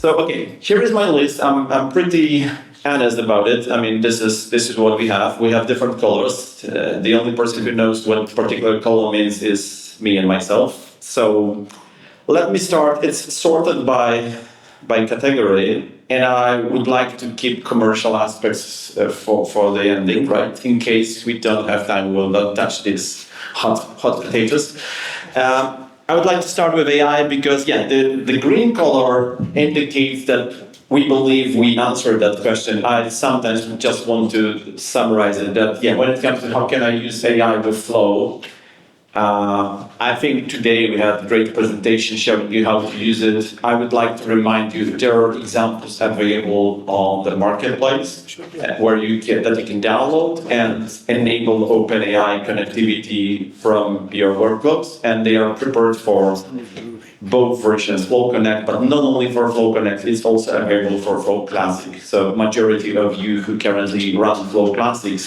So okay, here is my list. I'm pretty honest about it. I mean, this is what we have. We have different colors. The only person who knows what particular color means is me and myself. So let me start. It's sorted by category, and I would like to keep commercial aspects for the ending, right? In case we don't have time, we'll not touch these hot potatoes. I would like to start with AI because, yeah, the green color indicates that we believe we answered that question. I sometimes just want to summarize it that, yeah, when it comes to how can I use AI with Flow, I think today we had a great presentation showing you how to use it. I would like to remind you that there are examples available on the marketplace where you can download and enable OpenAI connectivity from your workloads, and they are prepared for both versions, Flow Connect, but not only for Flow Connect, it's also available for Flow Classic. So majority of you who currently run Flow Classic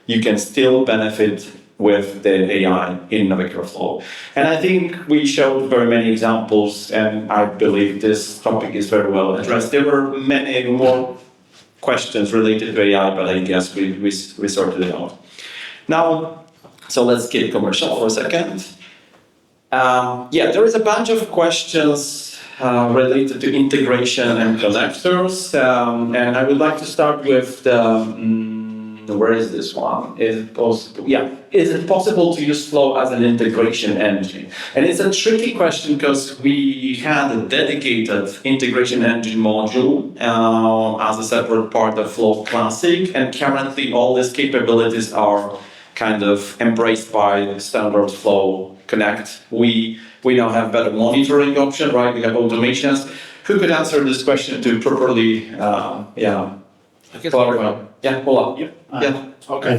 you can still benefit with the AI in Navigator Flow. And I think we showed very many examples, and I believe this topic is very well addressed. There were many more questions related to AI, but I guess we sorted it out. Now, so let's get commercial for a second. Yeah, there is a bunch of questions related to integration and connectors, and I would like to start with the where is this one? Is it possible? Yeah, is it possible to use Flow as an integration engine? And it's a tricky question because we had a dedicated integration engine module as a separate part of Flow Classic, and currently all these capabilities are kind of embraced by standard Flow Connect. We now have better monitoring option, right? We have automations. Who could answer this question to properly, clarify? Yeah, Paula. Yeah. Okay.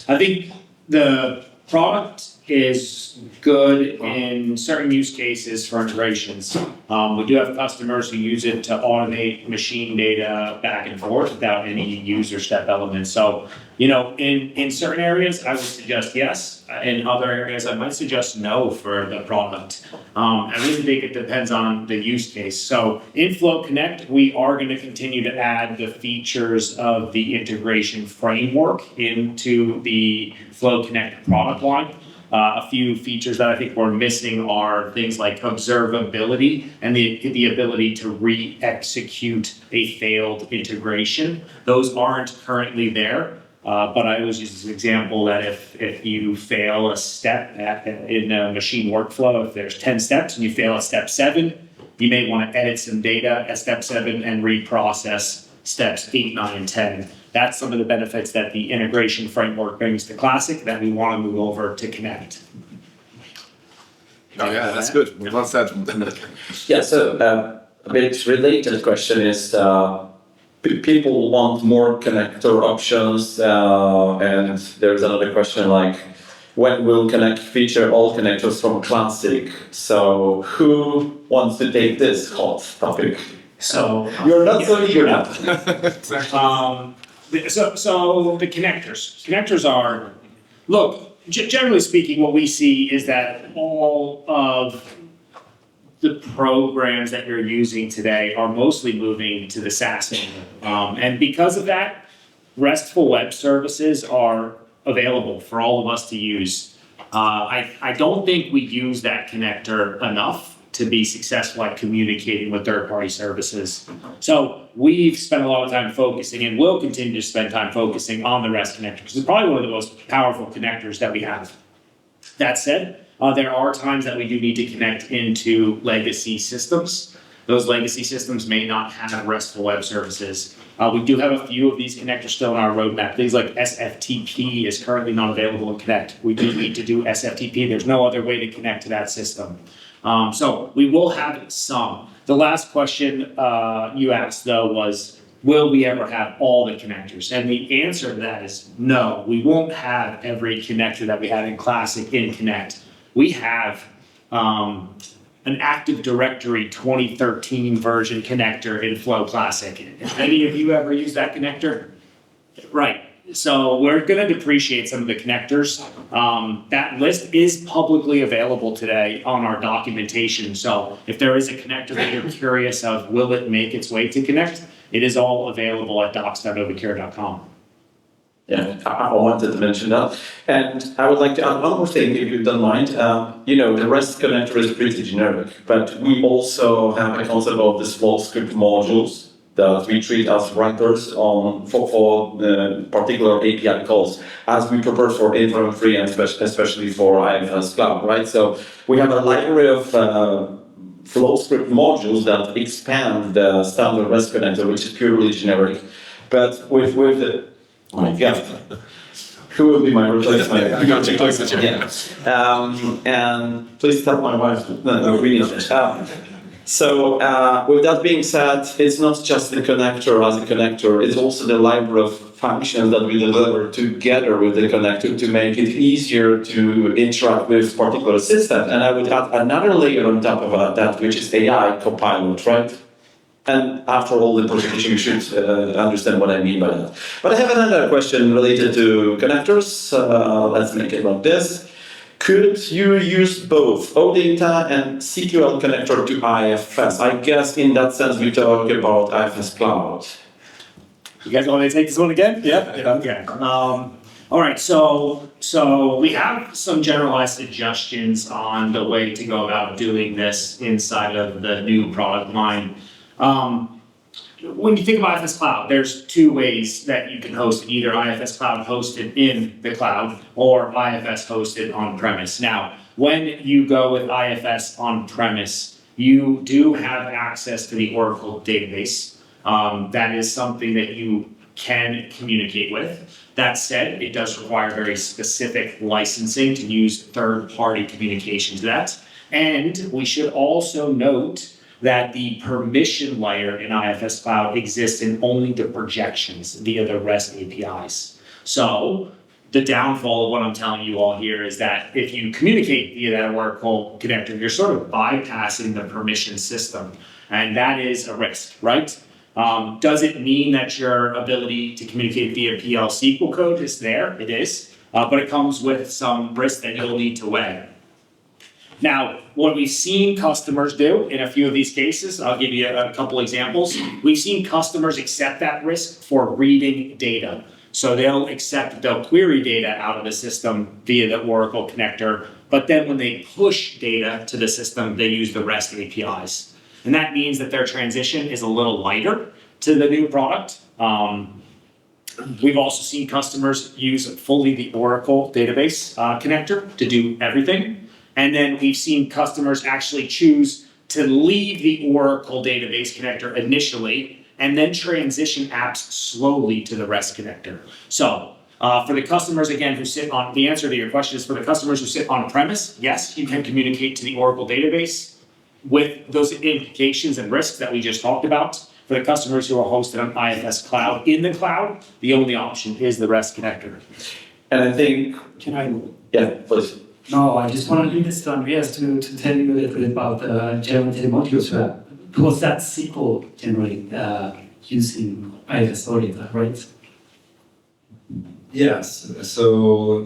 I think the product is good in certain use cases for integrations. We do have customers who use it to automate machine data back and forth without any user step elements. So, in certain areas, I would suggest yes. In other areas, I might suggest no for the product. I really think it depends on the use case. So in Flow Connect, we are going to continue to add the features of the integration framework into the Flow Connect product line. A few features that I think we're missing are things like observability and the ability to re-execute a failed integration. Those aren't currently there. But I always use this example that if you fail a step in a machine workflow, if there's 10 steps and you fail at step 7, you may want to edit some data at step 7 and reprocess steps 8, 9, and 10. That's some of the benefits that the integration framework brings to Classic that we want to move over to Connect. Oh yeah, that's good. Well said. Yeah, so a bit related question is, people want more connector options, and there's another question like, when will Connect feature all connectors from Classic? So who wants to take this hot topic? So you're not so eager now. So the connectors are, look, generally speaking, what we see is that all of the programs that you're using today are mostly moving to the SaaS. And because of that, RESTful web services are available for all of us to use. I don't think we use that connector enough to be successful at communicating with third-party services. So we've spent a lot of time focusing and will continue to spend time focusing on the REST connector because it's probably one of the most powerful connectors that we have. That said, there are times that we do need to connect into legacy systems. Those legacy systems may not have RESTful web services. We do have a few of these connectors still in our roadmap. Things like SFTP is currently not available in Connect. We do need to do SFTP. There's no other way to connect to that system. So we will have some. The last question you asked, though, was, will we ever have all the connectors? And the answer to that is no. We won't have every connector that we have in Classic in Connect. We have an Active Directory 2013 version connector in Flow Classic. Have any of you ever used that connector? Right. So we're going to depreciate some of the connectors. That list is publicly available today on our documentation. So if there is a connector that you're curious of, will it make its way to connect? It is all available at docs.novacare.com. Yeah, I wanted to mention that. And I would like to add one more thing, if you don't mind. The REST connector is pretty generic, but we also have a concept of the small script modules that we treat as writers for particular API calls as we prepare for Infra-free and especially for IFS Cloud, right? So we have a library of flow script modules that expand the standard REST connector, which is purely generic. But with the who will be my replacement? I got you close to you. Yeah. And please tell my wife. No, really not. So with that being said, it's not just the connector as a connector, it's also the library of functions that we deliver together with the connector to make it easier to interact with particular system. And I would add another layer on top of that, which is AI Copilot, right? And after all the presentation, you should understand what I mean by that. But I have another question related to connectors. Let's make it like this. Could you use both OData and SQL connector to IFS? I guess in that sense we talk about IFS Cloud. You guys want me to take this one again? Yeah. Okay. All right. So we have some generalized suggestions on the way to go about doing this inside of the new product line. When you think of IFS Cloud, there's two ways that you can host it, either IFS Cloud hosted in the cloud or IFS hosted on-premise. Now, when you go with IFS on-premise, you do have access to the Oracle database. That is something that you can communicate with. That said, it does require very specific licensing to use third-party communication to that. And we should also note that the permission layer in IFS Cloud exists in only the projections via the REST APIs. So the downfall of what I'm telling you all here is that if you communicate via that Oracle connector, you're sort of bypassing the permission system. And that is a risk, right? Does it mean that your ability to communicate via PL SQL code is there? It is, but it comes with some risk that you'll need to weigh. Now, what we've seen customers do in a few of these cases, I'll give you a couple examples. We've seen customers accept that risk for reading data. So they'll query data out of the system via the Oracle connector, but then when they push data to the system, they use the REST APIs. And that means that their transition is a little lighter to the new product. We've also seen customers use fully the Oracle database connector to do everything. And then we've seen customers actually choose to leave the Oracle database connector initially and then transition apps slowly to the REST connector. So for the customers, again, who sit on, the answer to your question is for the customers who sit on premise, yes, you can communicate to the Oracle database with those implications and risks that we just talked about. For the customers who are hosted on IFS Cloud in the cloud, the only option is the REST connector. And I think... Yeah, please. No, I just want to leave this to Andreas to tell you a little bit about generative modules, because that's SQL generally used in IFS OData, right? Yes, so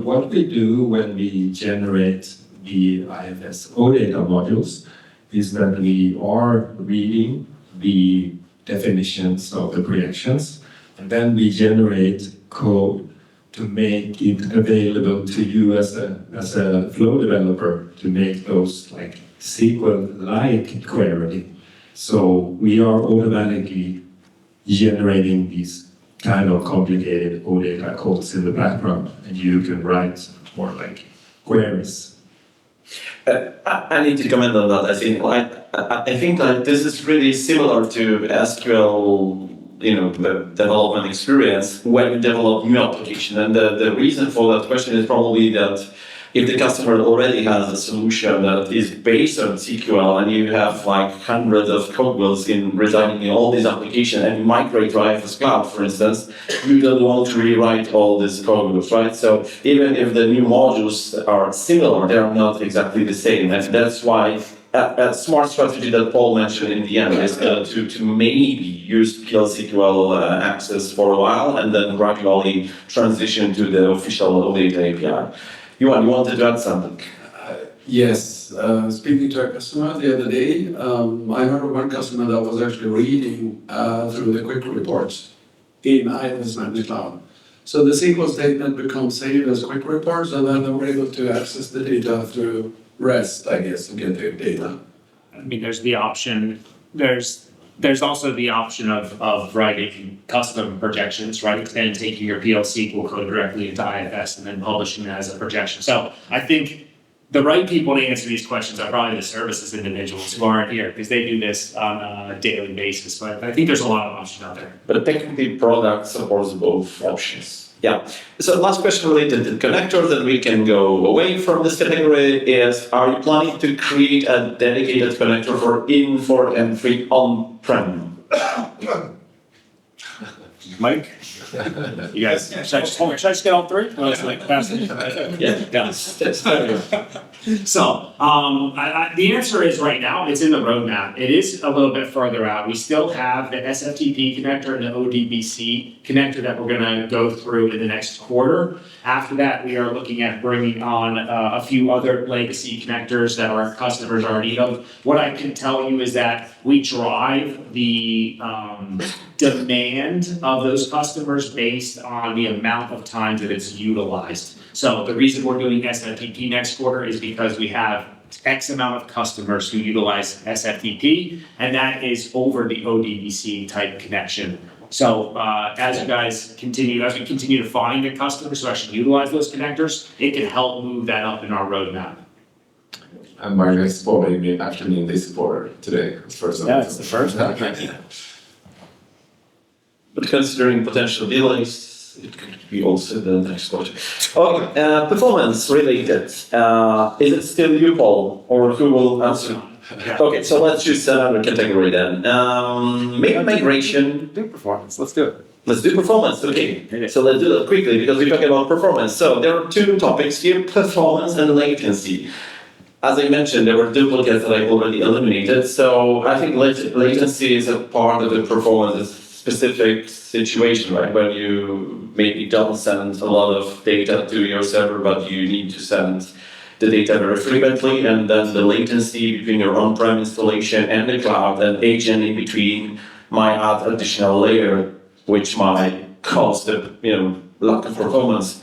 what we do when we generate the IFS OData modules is that we are reading the definitions of the projections, and then we generate code to make it available to you as a flow developer to make those like SQL-like query. So we are automatically generating these kind of complicated OData codes in the background, and you can write more like queries. I need to comment on that. I think that this is really similar to SQL, development experience when you develop new application. And the reason for that question is probably that if the customer already has a solution that is based on SQL and you have like hundreds of code builds residing in all these applications and you migrate to IFS Cloud, for instance, you don't want to rewrite all these code builds, right? So even if the new modules are similar, they are not exactly the same. And that's why a smart strategy that Paul mentioned in the end is to maybe use PL/SQL access for a while and then gradually transition to the official OData API. Johan, you wanted to add something? Yes, speaking to a customer the other day, I heard of one customer that was actually reading through the quick reports in IFS Managed Cloud. So the SQL statement becomes saved as quick reports, and then they were able to access the data through REST, I guess, to get the data. I mean, there's the option, there's also the option of writing custom projections, right? And taking your PL SQL code directly into IFS and then publishing that as a projection. So I think the right people to answer these questions are probably the services individuals who aren't here because they do this on a daily basis. But I think there's a lot of options out there. But technically, product supports both options. Yeah. So last question related to connectors, and we can go away from this category is, are you planning to create a dedicated connector for in-for M3 on-prem? Mike? You guys, should I just get all three? Oh, it's like passing. Yeah. So, the answer is right now, it's in the roadmap. It is a little bit further out. We still have the SFTP connector and the ODBC connector that we're going to go through in the next quarter. After that, we are looking at bringing on a few other legacy connectors that our customers are in need of. What I can tell you is that we drive the demand of those customers based on the amount of times that it's utilized. So the reason we're doing SFTP next quarter is because we have X amount of customers who utilize SFTP, and that is over the ODBC type connection. So as we continue to find the customers who actually utilize those connectors, it can help move that up in our roadmap. And my next board may be actually in this quarter today. First Yeah, it's the first one. But considering potential delays, it could be also the next quarter. Okay, performance related. Is it still you, Paul, or who will answer? Okay, so let's choose another category then. Maybe migration. Do performance. Let's do it. Let's do performance. Okay, so let's do that quickly because we're talking about performance. So there are two topics here: performance and latency. As I mentioned, there were duplicates that I already eliminated. So I think latency is a part of the performance specific situation, right? When you maybe don't send a lot of data to your server, but you need to send the data very frequently, and then the latency between your on-prem installation and the cloud and agent in between might add additional layer, which might cause the lack of performance.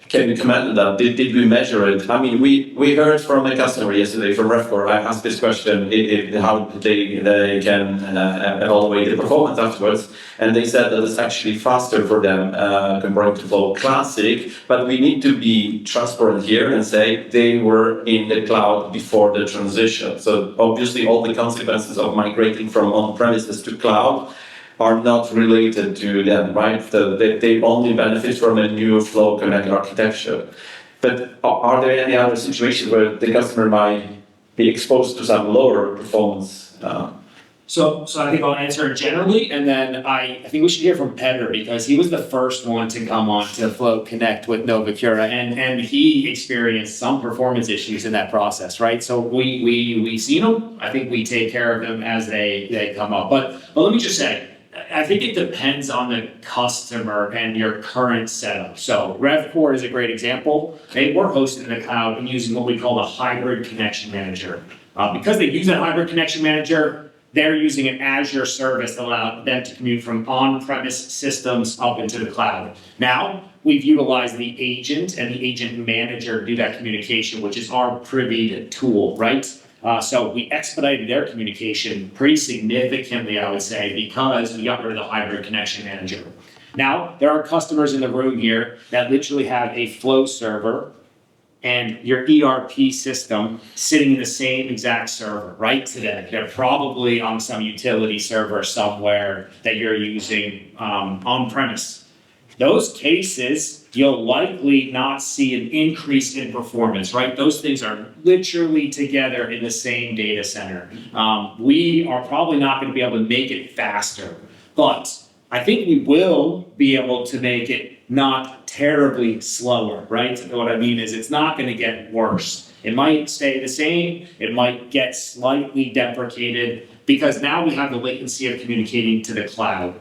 Can you comment on that? Did we measure it? I mean, we heard from a customer yesterday from Refcore. I asked this question, how they can evaluate the performance afterwards, and they said that it's actually faster for them compared to Flow Classic, but we need to be transparent here and say they were in the cloud before the transition. So obviously all the consequences of migrating from on-premises to cloud are not related to them, right? They only benefit from a new Flow Connect architecture. But are there any other situations where the customer might be exposed to some lower performance? So I think I'll answer generally, and then I think we should hear from Petter because he was the first one to come on to Flow Connect with Novacura, and he experienced some performance issues in that process, right? So we seen them. I think we take care of them as they come up. But let me just say, I think it depends on the customer and your current setup. So RevCore is a great example. They were hosted in the cloud and using what we call the hybrid connection manager. Because they use that hybrid connection manager, they're using an Azure service that allowed them to commute from on-premise systems up into the cloud. Now, we've utilized the agent and the agent manager to do that communication, which is our Privy tool, right? So we expedited their communication pretty significantly, I would say, because we got rid of the hybrid connection manager. Now, there are customers in the room here that literally have a Flow server and your ERP system sitting in the same exact server, right, today. They're probably on some utility server somewhere that you're using on-premise. Those cases, you'll likely not see an increase in performance, right? Those things are literally together in the same data center. We are probably not going to be able to make it faster, but I think we will be able to make it not terribly slower, right? What I mean is it's not going to get worse. It might stay the same, it might get slightly deprecated, because now we have the latency of communicating to the cloud.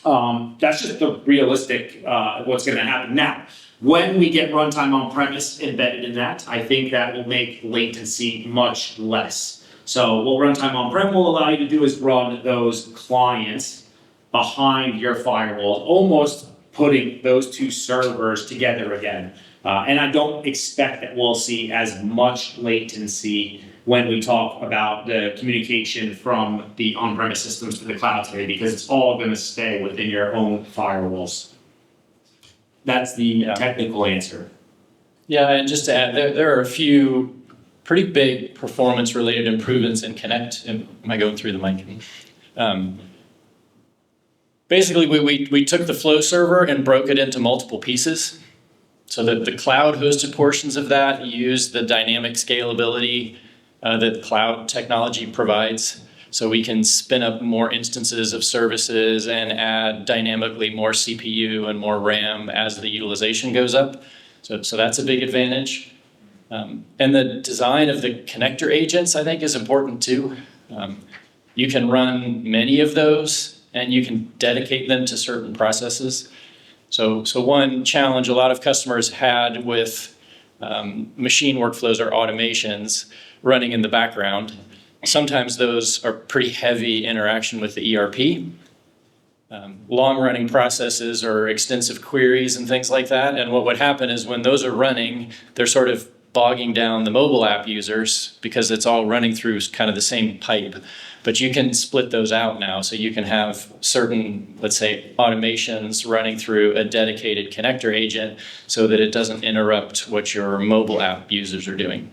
That's just the realistic, what's gonna happen. Now, when we get runtime on-premise embedded in that, I think that will make latency much less. So what runtime on-prem will allow you to do is run those clients behind your firewall, almost putting those two servers together again. And I don't expect that we'll see as much latency when we talk about the communication from the on-premise systems to the cloud today, because it's all going to stay within your own firewalls. That's the technical answer. Yeah, and just to add, there are a few pretty big performance-related improvements in Connect. Am I going through the mic? Basically, we took the flow server and broke it into multiple pieces. So that the cloud-hosted portions of that use the dynamic scalability that cloud technology provides. So we can spin up more instances of services and add dynamically more CPU and more RAM as the utilization goes up. So that's a big advantage. And the design of the connector agents, I think, is important too. You can run many of those, and you can dedicate them to certain processes. So one challenge a lot of customers had with machine workflows or automations running in the background, sometimes those are pretty heavy interaction with the ERP. Long-running processes or extensive queries and things like that. And what would happen is when those are running, they're sort of bogging down the mobile app users because it's all running through kind of the same pipe. But you can split those out now. So you can have certain, let's say, automations running through a dedicated connector agent so that it doesn't interrupt what your mobile app users are doing.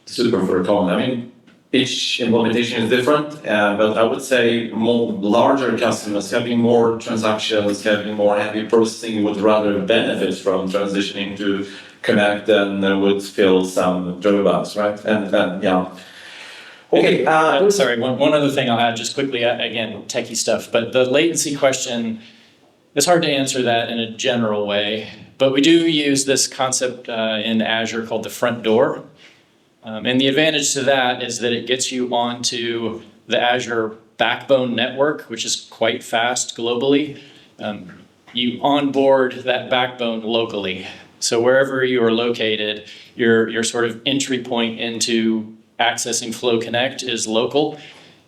Super for a comment. I mean, each implementation is different, but I would say more larger customers having more transactions, having more heavy processing would rather benefit from transitioning to Connect than would feel some drawbacks, right? And yeah. Okay. Sorry, one other thing I'll add just quickly, again, techie stuff, but the latency question, it's hard to answer that in a general way, but we do use this concept in Azure called the front door. And the advantage to that is that it gets you onto the Azure backbone network, which is quite fast globally. You onboard that backbone locally. So wherever you are located, your sort of entry point into accessing Flow Connect is local.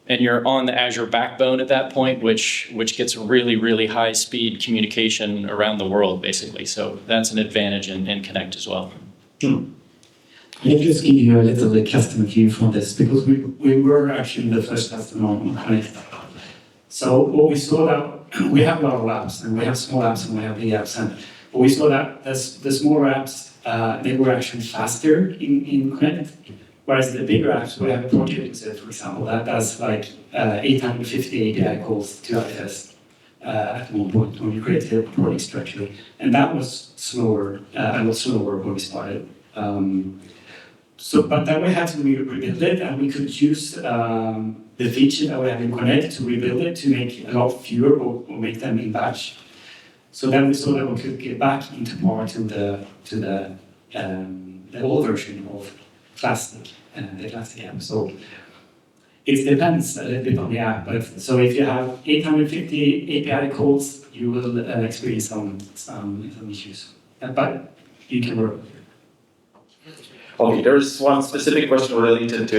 And you're on the Azure backbone at that point, which gets really, really high speed communication around the world, basically. So that's an advantage in Connect as well. Let me just give you a little customer view from this, because we were actually the first customer on Connect. So what we saw that we have a lot of apps, and we have small apps and we have big apps, and what we saw that the smaller apps, they were actually faster in Connect, whereas the bigger apps, we have a project, for example, that does like 850 API calls to IFS at one point when we created a project structure, and that was slower, a lot slower when we started. But then we had to rebuild it, and we could use the feature that we have in Connect to rebuild it to make a lot fewer or make them in batch. So then we saw that we could get back into part to the old version of Classic, the Classic app. So it depends a little bit on the app. But so if you have 850 API calls, you will experience some issues. But you can work with it. Okay, there's one specific question related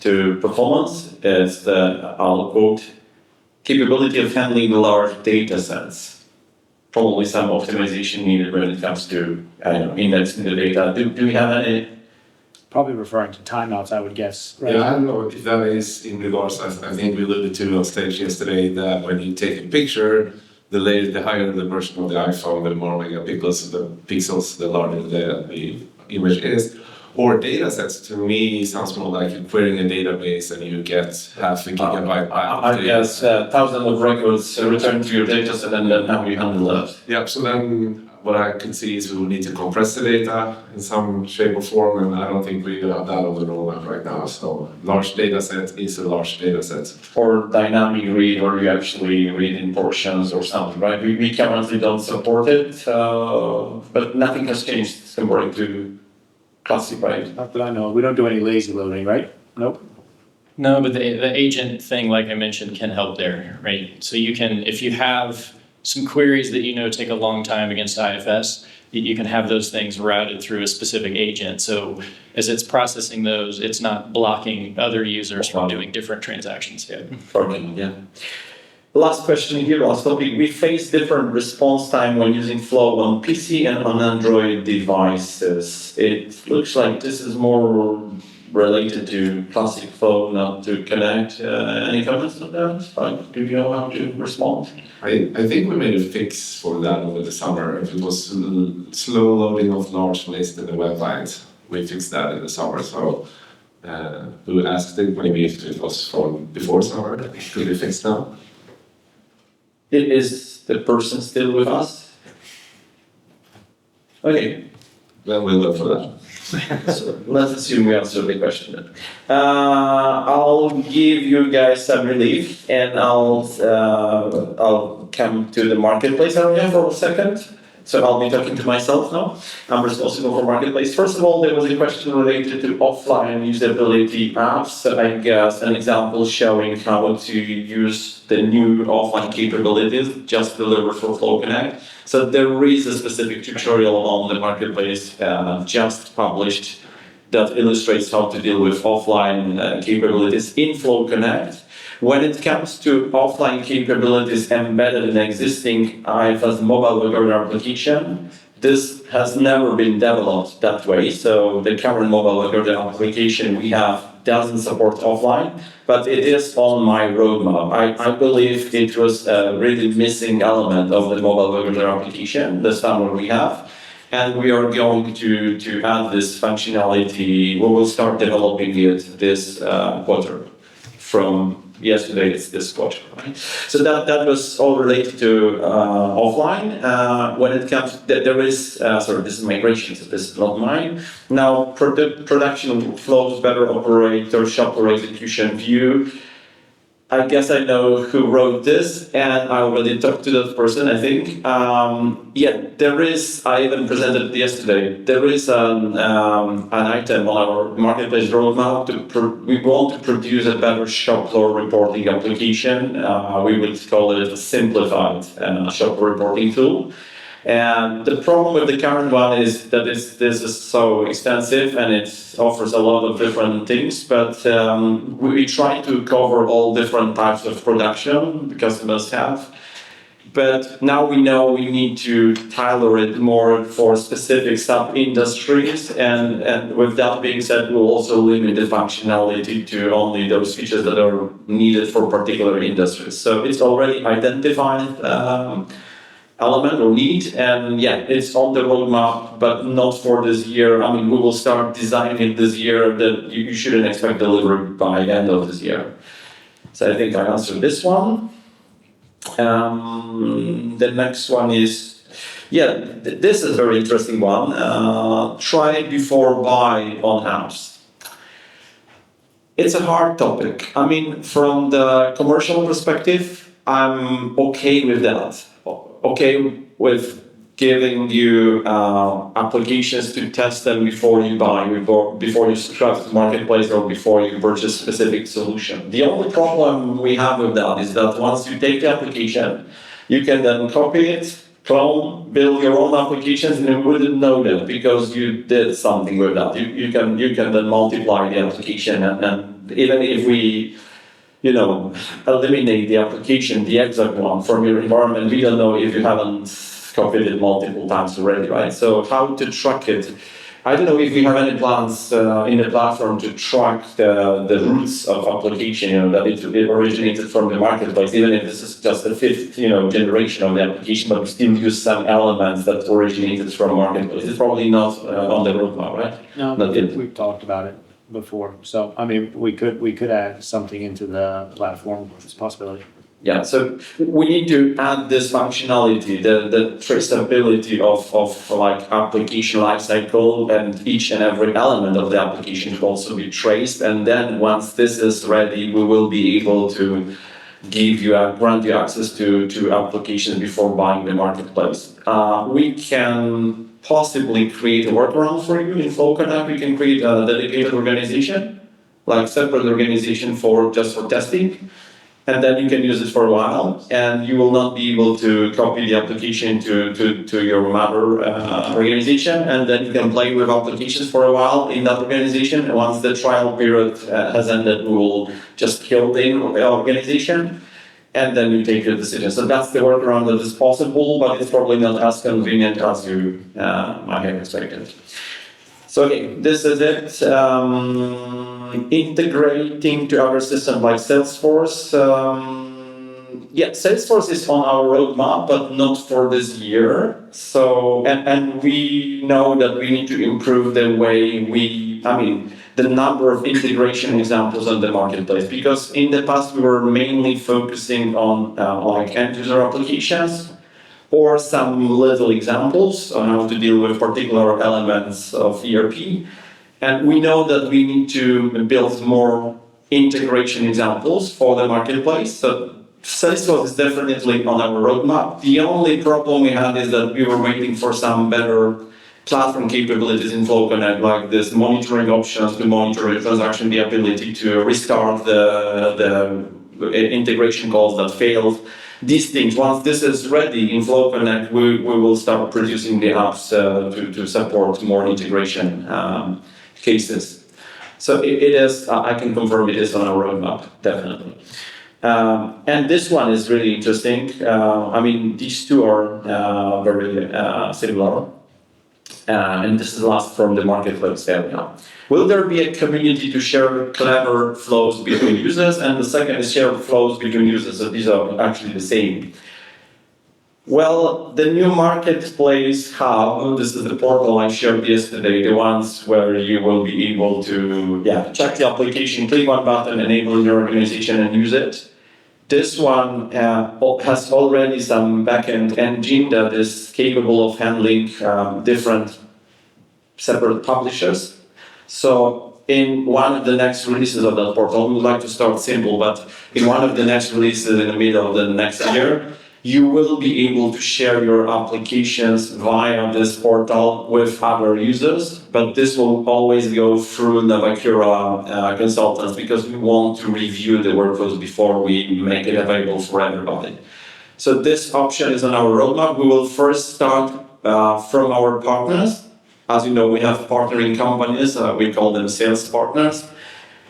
to performance. It's the, I'll quote, capability of handling large data sets. Probably some optimization needed when it comes to, indexing the data. Do we have any? Probably referring to timeouts, I would guess. Right? Yeah, I don't know if that is in regards, I think we alluded to on stage yesterday that when you take a picture, the higher the version of the iPhone, the more megapixels, the larger the image is. Or data sets, to me, sounds more like you're querying a database and you get half a gigabyte back. I guess thousands of records returned to your data set, and then how you handle that. Yeah, so then what I can see is we will need to compress the data in some shape or form, and I don't think we have that on the roadmap right now. So large data set is a large data set. Or dynamic read, or you actually read in portions or something, right? We currently don't support it, but nothing has changed compared to classic, right? Not that I know, we don't do any lazy loading, right? Nope. No, but the agent thing, like I mentioned, can help there, right? So you can, if you have some queries that you know take a long time against IFS, you can have those things routed through a specific agent. So as it's processing those, it's not blocking other users from doing different transactions. Yeah. Problem, yeah. Last question here, last topic. We face different response time when using Flow on PC and on Android devices. It looks like this is more related to classic Flow, not to Connect. Any comments on that? Like, do you know how to respond? I think we made a fix for that over the summer. If it was slow loading of large lists in the web client, we fixed that in the summer. So who asked it, maybe if it was from before summer, it could be fixed now. Is the person still with us? Okay. Then we'll look for that. So let's assume we answered the question then. I'll give you guys some relief and I'll come to the marketplace area for a second. So I'll be talking to myself now. I'm responsible for marketplace. First of all, there was a question related to offline usability apps. So I guess an example showing how to use the new offline capabilities just delivered for Flow Connect. So there is a specific tutorial on the marketplace just published that illustrates how to deal with offline capabilities in Flow Connect. When it comes to offline capabilities embedded in existing IFS mobile recorder application, this has never been developed that way. So the current mobile recorder application we have doesn't support offline, but it is on my roadmap. I believe it was a really missing element of the mobile recorder application, the standard we have. And we are going to add this functionality. We will start developing it this quarter. From yesterday, it's this quarter, right? So that was all related to offline. When it comes, there is, sorry, this is migration, so this is not mine. Now, production flows, better operator, shopper execution view. I guess I know who wrote this, and I already talked to that person, I think. Yeah, there is, I even presented it yesterday, there is an item on our marketplace roadmap. We want to produce a better shop floor reporting application. We would call it a simplified shop reporting tool. And the problem with the current one is that this is so extensive and it offers a lot of different things, but we try to cover all different types of production the customers have. But now we know we need to tailor it more for specific sub-industries, and with that being said, we'll also limit the functionality to only those features that are needed for particular industries. So it's already identified element or need, and yeah, it's on the roadmap, but not for this year. I mean, we will start designing it this year. That you shouldn't expect delivery by end of this year. So I think I answered this one. The next one is, yeah, this is a very interesting one. Try before buy on apps. It's a hard topic. I mean, from the commercial perspective, I'm okay with that. Okay with giving you applications to test them before you buy, before you subscribe to the marketplace, or before you purchase a specific solution. The only problem we have with that is that once you take the application, you can then copy it, clone, build your own applications, and you wouldn't know that because you did something with that. You can then multiply the application, and even if we eliminate the application, the exact one from your environment, we don't know if you haven't copied it multiple times already, right? So how to track it? I don't know if we have any plans in the platform to track the roots of application, that it originated from the marketplace, even if this is just the fifth, generation of the application, but we still use some elements that originated from marketplace. It's probably not on the roadmap, right? No, Not yet. we've talked about it before. So, I mean, we could add something into the platform. It's a possibility. Yeah, so we need to add this functionality, the traceability of like application lifecycle, and each and every element of the application should also be traced. And then once this is ready, we will be able to grant you access to applications before buying the marketplace. We can possibly create a workaround for you in Flow Connect. We can create a dedicated organization, like separate organization just for testing. And then you can use it for a while, and you will not be able to copy the application to your mother organization, and then you can play with applications for a while in that organization. And once the trial period has ended, we will just kill the organization, and then you take your decision. So that's the workaround that is possible, but it's probably not as convenient as you might have expected. So okay, this is it. Integrating to our system like Salesforce. Salesforce is on our roadmap, but not for this year. So, and we know that we need to improve the way the number of integration examples on the marketplace, because in the past we were mainly focusing on like end user applications, or some little examples on how to deal with particular elements of ERP. And we know that we need to build more integration examples for the marketplace. So Salesforce is definitely on our roadmap. The only problem we had is that we were waiting for some better platform capabilities in Flow Connect, like this monitoring options to monitor a transaction, the ability to restart the integration calls that failed. These things, once this is ready in Flow Connect, we will start producing the apps to support more integration cases. So it is, I can confirm it is on our roadmap, definitely. And this one is really interesting. These two are very similar. And this is the last from the marketplace area. Will there be a community to share clever flows between users? And the second is share flows between users. So these are actually the same. Well, the new marketplace hub, this is the portal I shared yesterday, the ones where you will be able to check the application, click one button, enable your organization and use it. This one has already some backend engine that is capable of handling different separate publishers. So in one of the next releases of that portal, we would like to start simple, but in one of the next releases in the middle of the next year, you will be able to share your applications via this portal with other users, but this will always go through Navacura consultants, because we want to review the workflows before we make it available for everybody. So this option is on our roadmap. We will first start from our partners. As you know, we have partnering companies, we call them sales partners.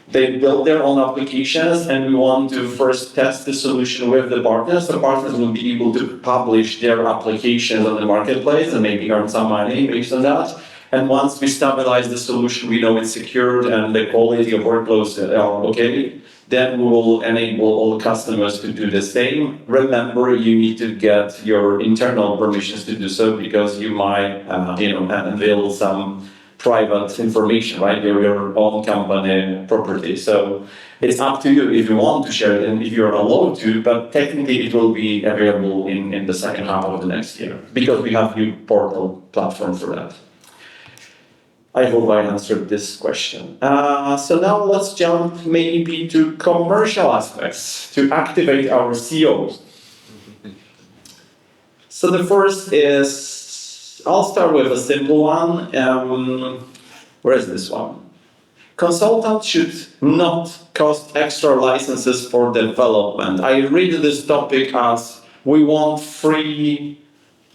They build their own applications, and we want to first test the solution with the partners. The partners will be able to publish their applications on the marketplace and maybe earn some money based on that. And once we stabilize the solution, we know it's secured and the quality of workflows are okay, then we will enable all customers to do the same. Remember, you need to get your internal permissions to do so, because you might unveil some private information, right? They're your own company property. So it's up to you if you want to share it and if you're allowed to, but technically it will be available in the second half of the next year, because we have new portal platform for that. I hope I answered this question. So now let's jump maybe to commercial aspects to activate our COs. So the first is, I'll start with a simple one. Where is this one? Consultants should not cost extra licenses for development. I read this topic as we want free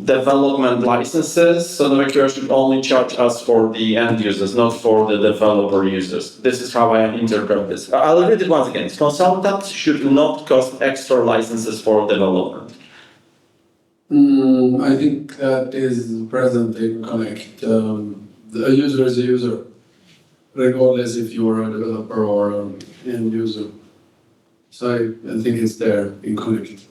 development licenses, so the Navacura should only charge us for the end users, not for the developer users. This is how I interpret this. I'll read it once again. Consultants should not cost extra licenses for development. I think that is present in Connect. The user is a user, regardless if you are a developer or an end user. So I think it's there in Connect.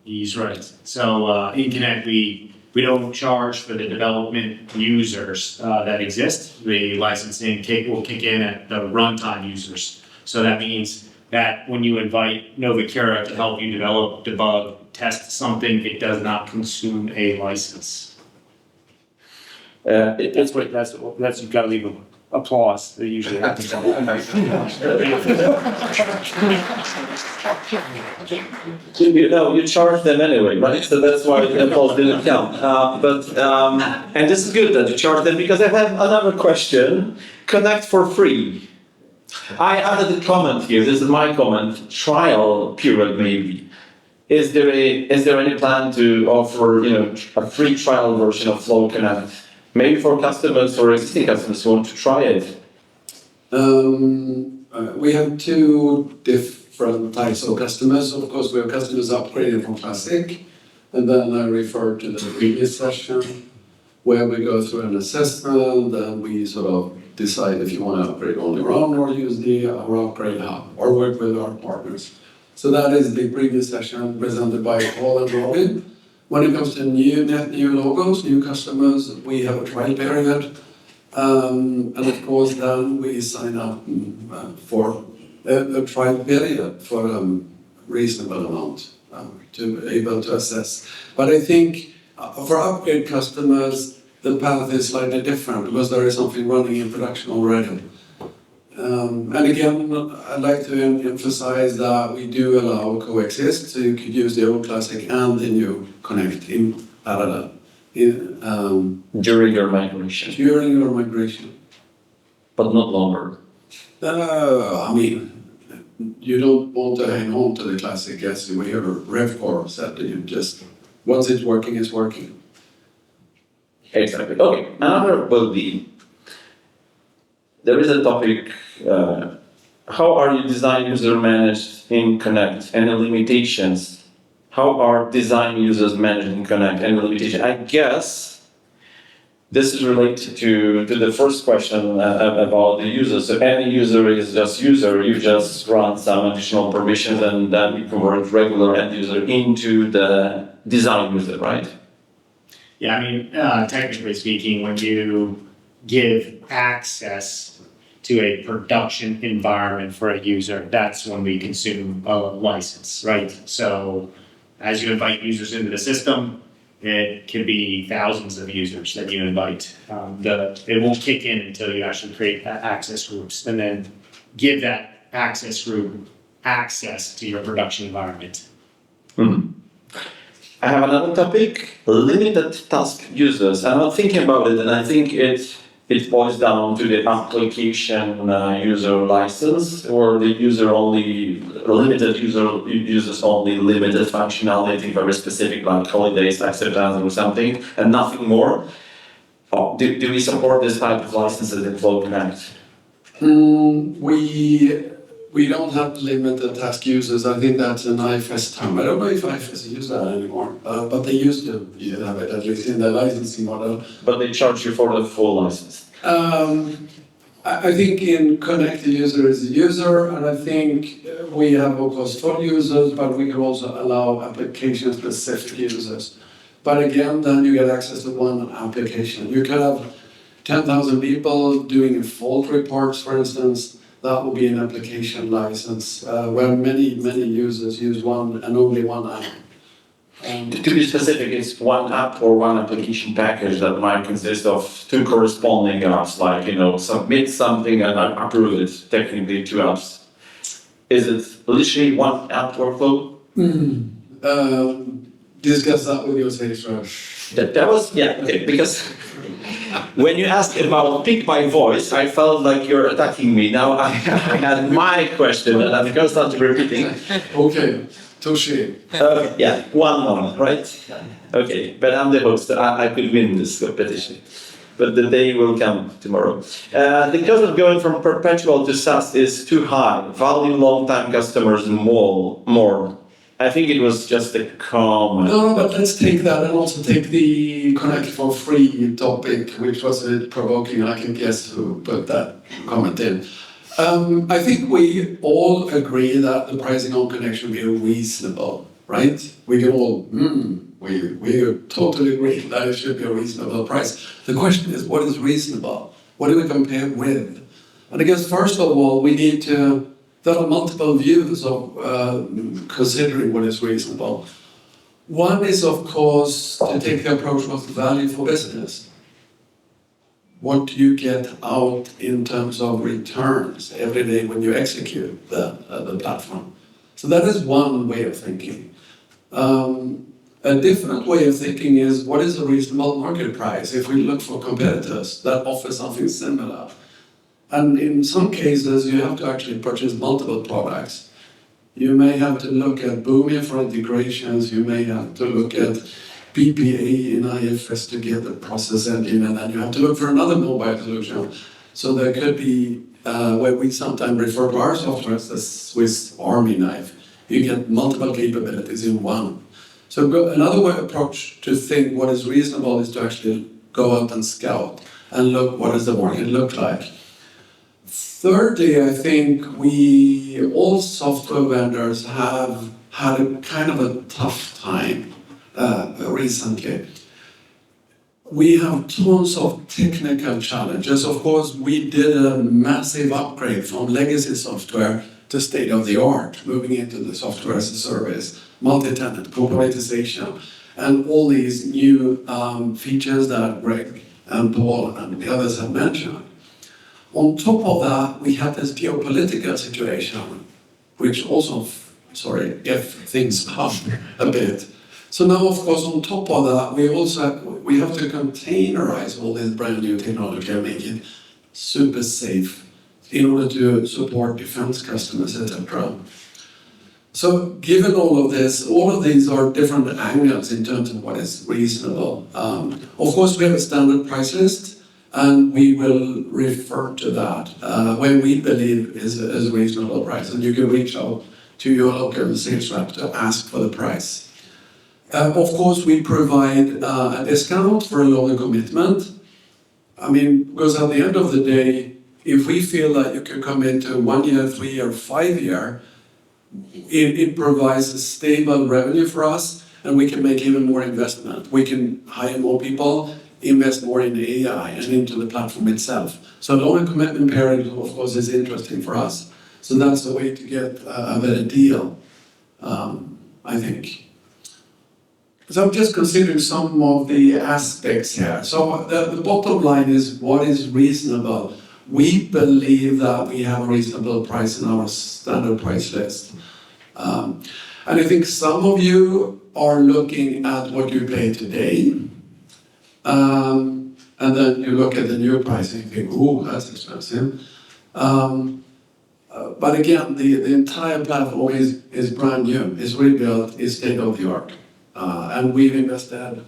He's right. So in Connect, we don't charge for the development users that exist. The licensing will kick in at the runtime users. So that means that when you invite Navacura to help you develop, debug, test something, it does not consume a license. That's you've got to leave them. applause that usually happens. You know, you charge them anyway, right? So that's why the applause didn't count. And this is good that you charge them because I have another question. Connect for free. I added a comment here. This is my comment. Trial period, maybe. Is there any plan to offer, a free trial version of Flow Connect, maybe for customers or existing customers who want to try it? We have two different types of customers. Of course, we have customers upgrading from Classic, and then I refer to the previous session where we go through an assessment and we sort of decide if you want to upgrade on your own or use our upgrade hub or work with our partners. So that is the previous session presented by Paul and Robin. When it comes to new logos, new customers, we have a trial period. And of course, then we sign up for a trial period for a reasonable amount to be able to assess. But I think for upgrade customers, the path is slightly different because there is something running in production already. And again, I'd like to emphasize that we do allow coexist, so you could use the old Classic and the new Connect in parallel. During your migration. During your migration. But not longer. I mean, you don't want to hang on to the Classic as we have a RevCore set. You just, once it's working, it's working. Exactly. Okay, another will be, there is a topic, how are you design user managed in Connect? Any limitations? How are design users managed in Connect? Any limitation? I guess this is related to the first question about the user. So any user is just user, you just run some additional permissions and then you convert regular end user into the design user, right? Yeah, I mean, technically speaking, when you give access to a production environment for a user, that's when we consume a license, right? So as you invite users into the system, it can be thousands of users that you invite. It won't kick in until you actually create access groups and then give that access group access to your production environment. Mm-hmm. I have another topic, limited task users. I'm not thinking about it, and I think it boils down to the application user license, or the user only, limited user uses only limited functionality, very specific, like holidays, acceptance, or something, and nothing more. Do we support this type of licenses in Flow Connect? We don't have limited task users. I think that's an IFS term. I don't know if IFS use that anymore, but they used to have it, at least in the licensing model. But they charge you for the full license. I think in Connect, the user is a user, and I think we have, of course, full users, but we can also allow application-specific users. But again, then you get access to one application. You can have 10,000 people doing fault reports, for instance. That will be an application license where many users use one and only one app. To be specific, it's one app or one application package that might consist of two corresponding apps, like, submit something and approve it, technically two apps. Is it literally one app workflow? Discuss that with your sales rep. That was, yeah, okay, because when you asked about pick my voice, I felt like you're attacking me. Now I had my question and I'm going to start repeating. Okay, touche. Yeah, 1-1, right? Okay, but I'm the host. I could win this competition. But the day will come tomorrow. The cost of going from perpetual to SaaS is too high. Value long-time customers more. I think it was just a comment. No, but let's take that and also take the Connect for free topic, which was a bit provoking. I can guess who put that comment in. I think we all agree that the pricing on Connect should be reasonable, right? We can all, we totally agree that it should be a reasonable price. The question is, what is reasonable? What do we compare with? And I guess, first of all, we need to, there are multiple views of considering what is reasonable. One is, of course, to take the approach of value for business. what do you get out in terms of returns every day when you execute the platform? So that is one way of thinking. A different way of thinking is what is a reasonable market price if we look for competitors that offer something similar? And in some cases, you have to actually purchase multiple products. You may have to look at Boomi for integrations, you may have to look at PPA in IFS to get the process engine, and then you have to look for another mobile solution. So there could be, what we sometimes refer to our software as the Swiss Army knife. You get multiple capabilities in one. So another approach to think what is reasonable is to actually go out and scout and look what does the market look like. Thirdly, I think all software vendors have had a kind of a tough time recently. We have tons of technical challenges. Of course, we did a massive upgrade from legacy software to state-of-the-art, moving into the software as a service, multi-tenant, corporatization, and all these new features that Greg and Paul and the others have mentioned. On top of that, we have this geopolitical situation, which also, gave things up a bit. So now, of course, on top of that, we have to containerize all this brand new technology and make it super safe in order to support defense customers, etc. So given all of this, all of these are different angles in terms of what is reasonable. Of course, we have a standard price list, and we will refer to that when we believe is a reasonable price. And you can reach out to your local sales rep to ask for the price. Of course, we provide a discount for a longer commitment. I mean, because at the end of the day, if we feel that you can come into 1 year, 3 year, 5 year, it provides a stable revenue for us, and we can make even more investment. We can hire more people, invest more in AI and into the platform itself. So longer commitment period, of course, is interesting for us. So that's a way to get a better deal, I think. So I'm just considering some of the aspects here. So the bottom line is what is reasonable. We believe that we have a reasonable price in our standard price list. And I think some of you are looking at what you pay today. And then you look at the new pricing and think, oh, that's expensive. But again, the entire platform is brand new, is rebuilt, is state-of-the-art. And we've invested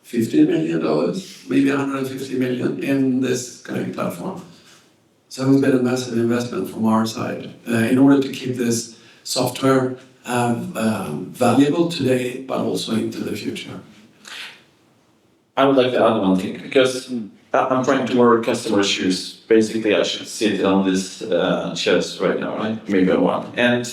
$50 million, maybe $150 million in this kind of platform. So it's been a massive investment from our side in order to keep this software valuable today, but also into the future. I would like to add one thing, because I'm trying to wear customer shoes. Basically, I should sit on this chairs right now, right? Maybe one. And,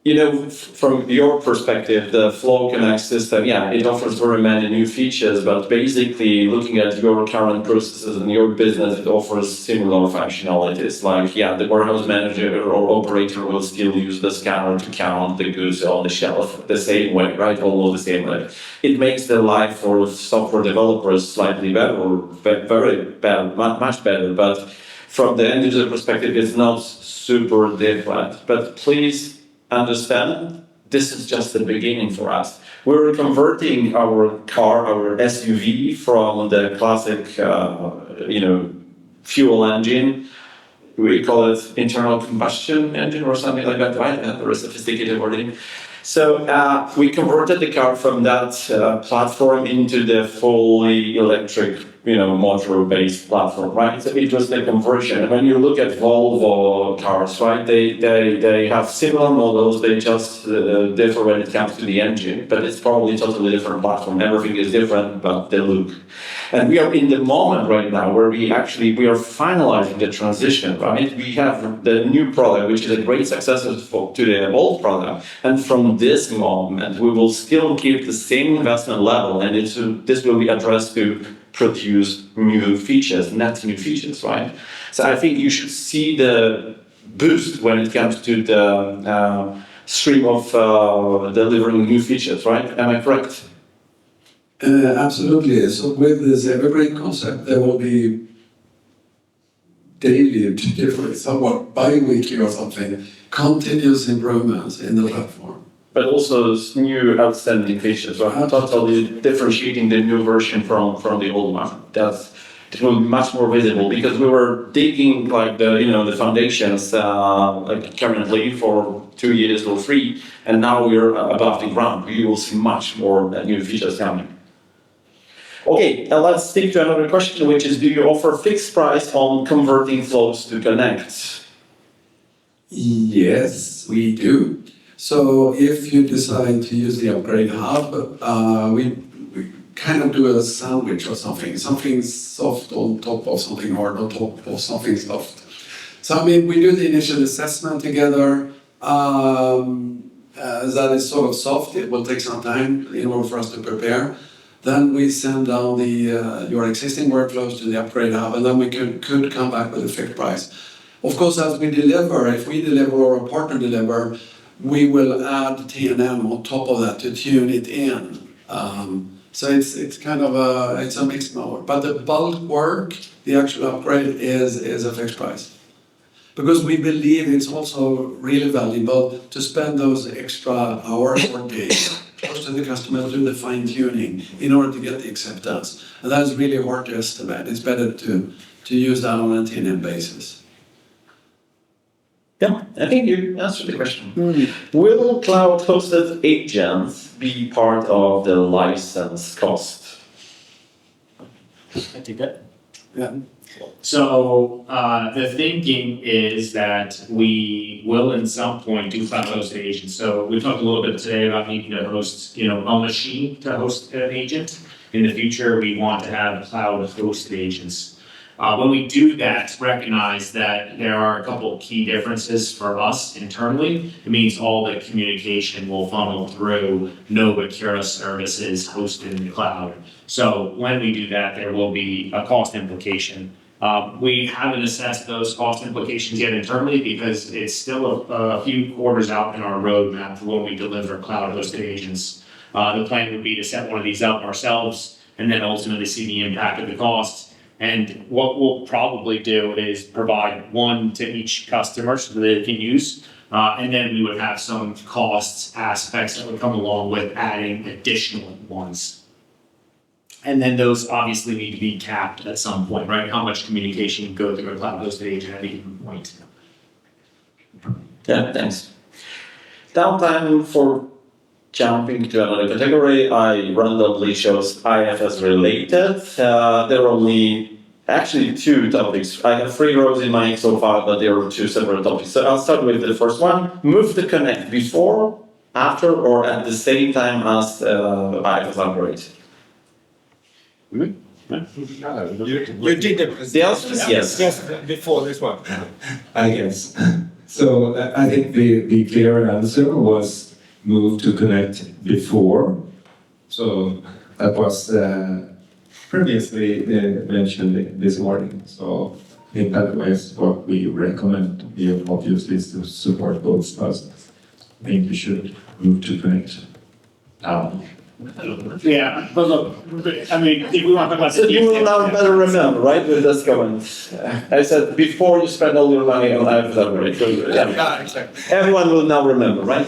you know, from your perspective, the Flow Connect system, yeah, it offers very many new features, but basically, looking at your current processes and your business, it offers similar functionalities. Like, yeah, the warehouse manager or operator will still use the scanner to count the goods on the shelf the same way, right? Almost the same way. It makes the life for software developers slightly better, or very better, much better, but from the end user perspective, it's not super different. But please understand, this is just the beginning for us. We're converting our car, our SUV, from the classic, fuel engine. We call it internal combustion engine or something like that, right? Very sophisticated wording. So we converted the car from that platform into the fully electric, motor-based platform, right? So it was the conversion. And when you look at Volvo cars, right, they have similar models. They just differ when it comes to the engine, but it's probably a totally different platform. Everything is different, but they look. And we are in the moment right now where we are finalizing the transition, right? We have the new product, which is a great successor to the old product. And from this moment, we will still keep the same investment level, and this will be addressed to produce new features, net new features, right? So I think you should see the boost when it comes to the stream of delivering new features, right? Am I correct? Absolutely. So with this evergreen concept, there will be daily, different, somewhat bi-weekly or something, continuous improvements in the platform. But also new outstanding features, right? Totally differentiating the new version from the old one. It will be much more visible because we were digging like the foundations like currently for 2 years or 3, and now we're above the ground. You will see much more new features coming. Okay, let's stick to another question, which is: do you offer fixed price on converting flows to Connect? Yes, we do. So if you decide to use the upgrade hub, we kind of do a sandwich or something soft on top of something hard on top of something soft. So I mean, we do the initial assessment together. That is sort of soft. It will take some time in order for us to prepare. Then we send down your existing workflows to the upgrade hub, and then we could come back with a fixed price. Of course, as we deliver, if we deliver or a partner deliver, we will add T&M on top of that to tune it in. So it's kind of a mixed mode. But the bulk work, the actual upgrade is a fixed price. Because we believe it's also really valuable to spend those extra hours or days close to the customer to do the fine tuning in order to get the acceptance. And that's really hard to estimate. It's better to use that on a T&M basis. Yeah, I think you answered the question. Will cloud-hosted agents be part of the license cost? I take that. Yeah. So the thinking is that we will at some point do cloud hosted agents. So we talked a little bit today about needing to host, a machine to host an agent. In the future, we want to have cloud hosted agents. When we do that, recognize that there are a couple of key differences for us internally. It means all the communication will funnel through Nova Cura services hosted in the cloud. So when we do that, there will be a cost implication. We haven't assessed those cost implications yet internally because it's still a few quarters out in our roadmap for when we deliver cloud hosted agents. The plan would be to set one of these up ourselves and then ultimately see the impact of the cost. And what we'll probably do is provide one to each customer so that they can use. And then we would have some costs aspects that would come along with adding additional ones. And then those obviously need to be capped at some point, right? How much communication can go through a cloud hosted agent at any given point. Yeah, thanks. Downtime for jumping to another category, I randomly chose IFS related. There are only actually 2 topics. I have 3 rows in my Excel file, but there are 2 separate topics. So I'll start with the first one. Move to Connect before, after, or at the same time as IFS upgrade. You did it. The answer is yes. Yes, before this one. I guess. So I think the clear answer was move to Connect before. So that was previously mentioned this morning. So I think that was what we recommend. We obviously to support both processes. I think you should move to Connect now. Yeah, but look, I mean, if we want to talk about So the you will details, now better remember, right, with this comment. I said before you spend all your money on IFS upgrade. Yeah, exactly. Everyone will now remember, right?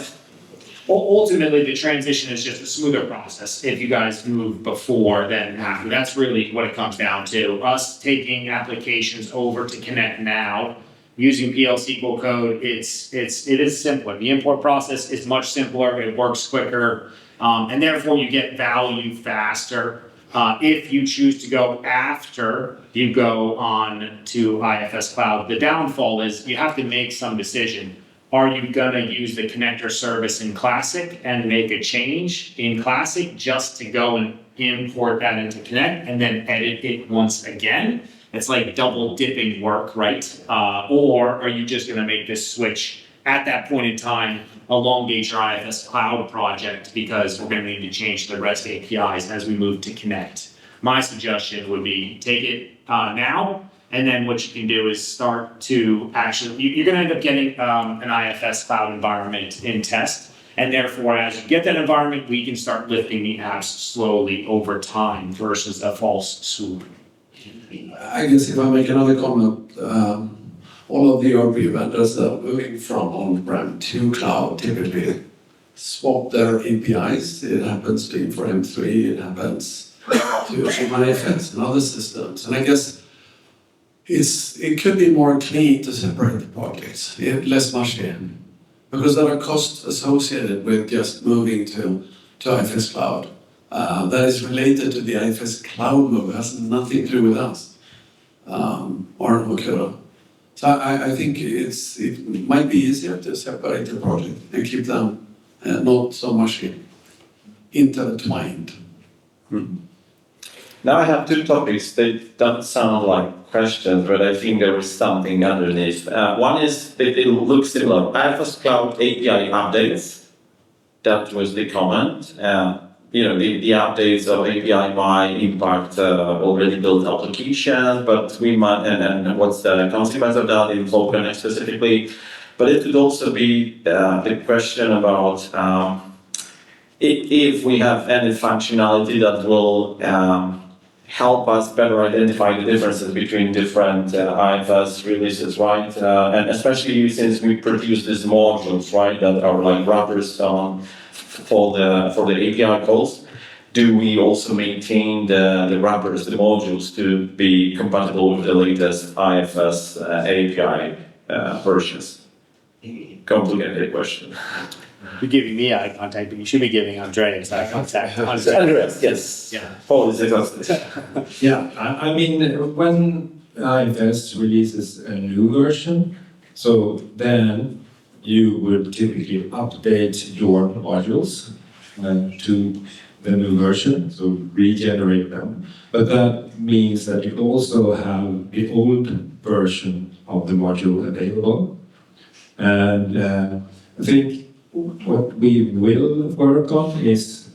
Ultimately, the transition is just a smoother process. If you guys move before than after, that's really what it comes down to. Us taking applications over to Connect now, using PL SQL code, it is simpler. The import process is much simpler. It works quicker, and therefore you get value faster. If you choose to go after you go on to IFS Cloud, the downfall is you have to make some decision. Are you going to use the connector service in Classic and make a change in Classic just to go and import that into Connect and then edit it once again? It's like double dipping work, right? Or are you just going to make this switch at that point in time, elongate your IFS Cloud project because we're going to need to change the REST APIs as we move to Connect? My suggestion would be take it now. And then what you can do is start to actually, you're going to end up getting an IFS cloud environment in test. And therefore, as you get that environment, we can start lifting the apps slowly over time versus a false swoop. I guess if I make another comment, all of the ERP vendors that are moving from on-prem to cloud typically swap their APIs. It happens to Info M3, it happens to IFS and other systems. And I guess it could be more clean to separate the projects, less mushy, because there are costs associated with just moving to IFS Cloud. That is related to the IFS Cloud move, it has nothing to do with us, or Okura. So I think it might be easier to separate the project and keep them not so much intertwined. Now I have two topics. They don't sound like questions, but I think there is something underneath. One is that it looks similar. IFS Cloud API updates. That was the comment. The updates of API might impact already built applications, but we might, and what's the consequence of that in Flow Connect specifically. But it could also be the question about if we have any functionality that will help us better identify the differences between different IFS releases, right? And especially since we produce these modules, right, that are like wrappers for the API calls. Do we also maintain the wrappers, the modules, to be compatible with the latest IFS API versions? Complicated question. You're giving me eye contact, but you should be giving Andreas eye contact. Andreas, yes. Yeah. Paul is exhausted. Yeah, I mean, when IFS releases a new version, so then you would typically update your modules to the new version, so regenerate them. But that means that you also have the old version of the module available. And I think what we will work on is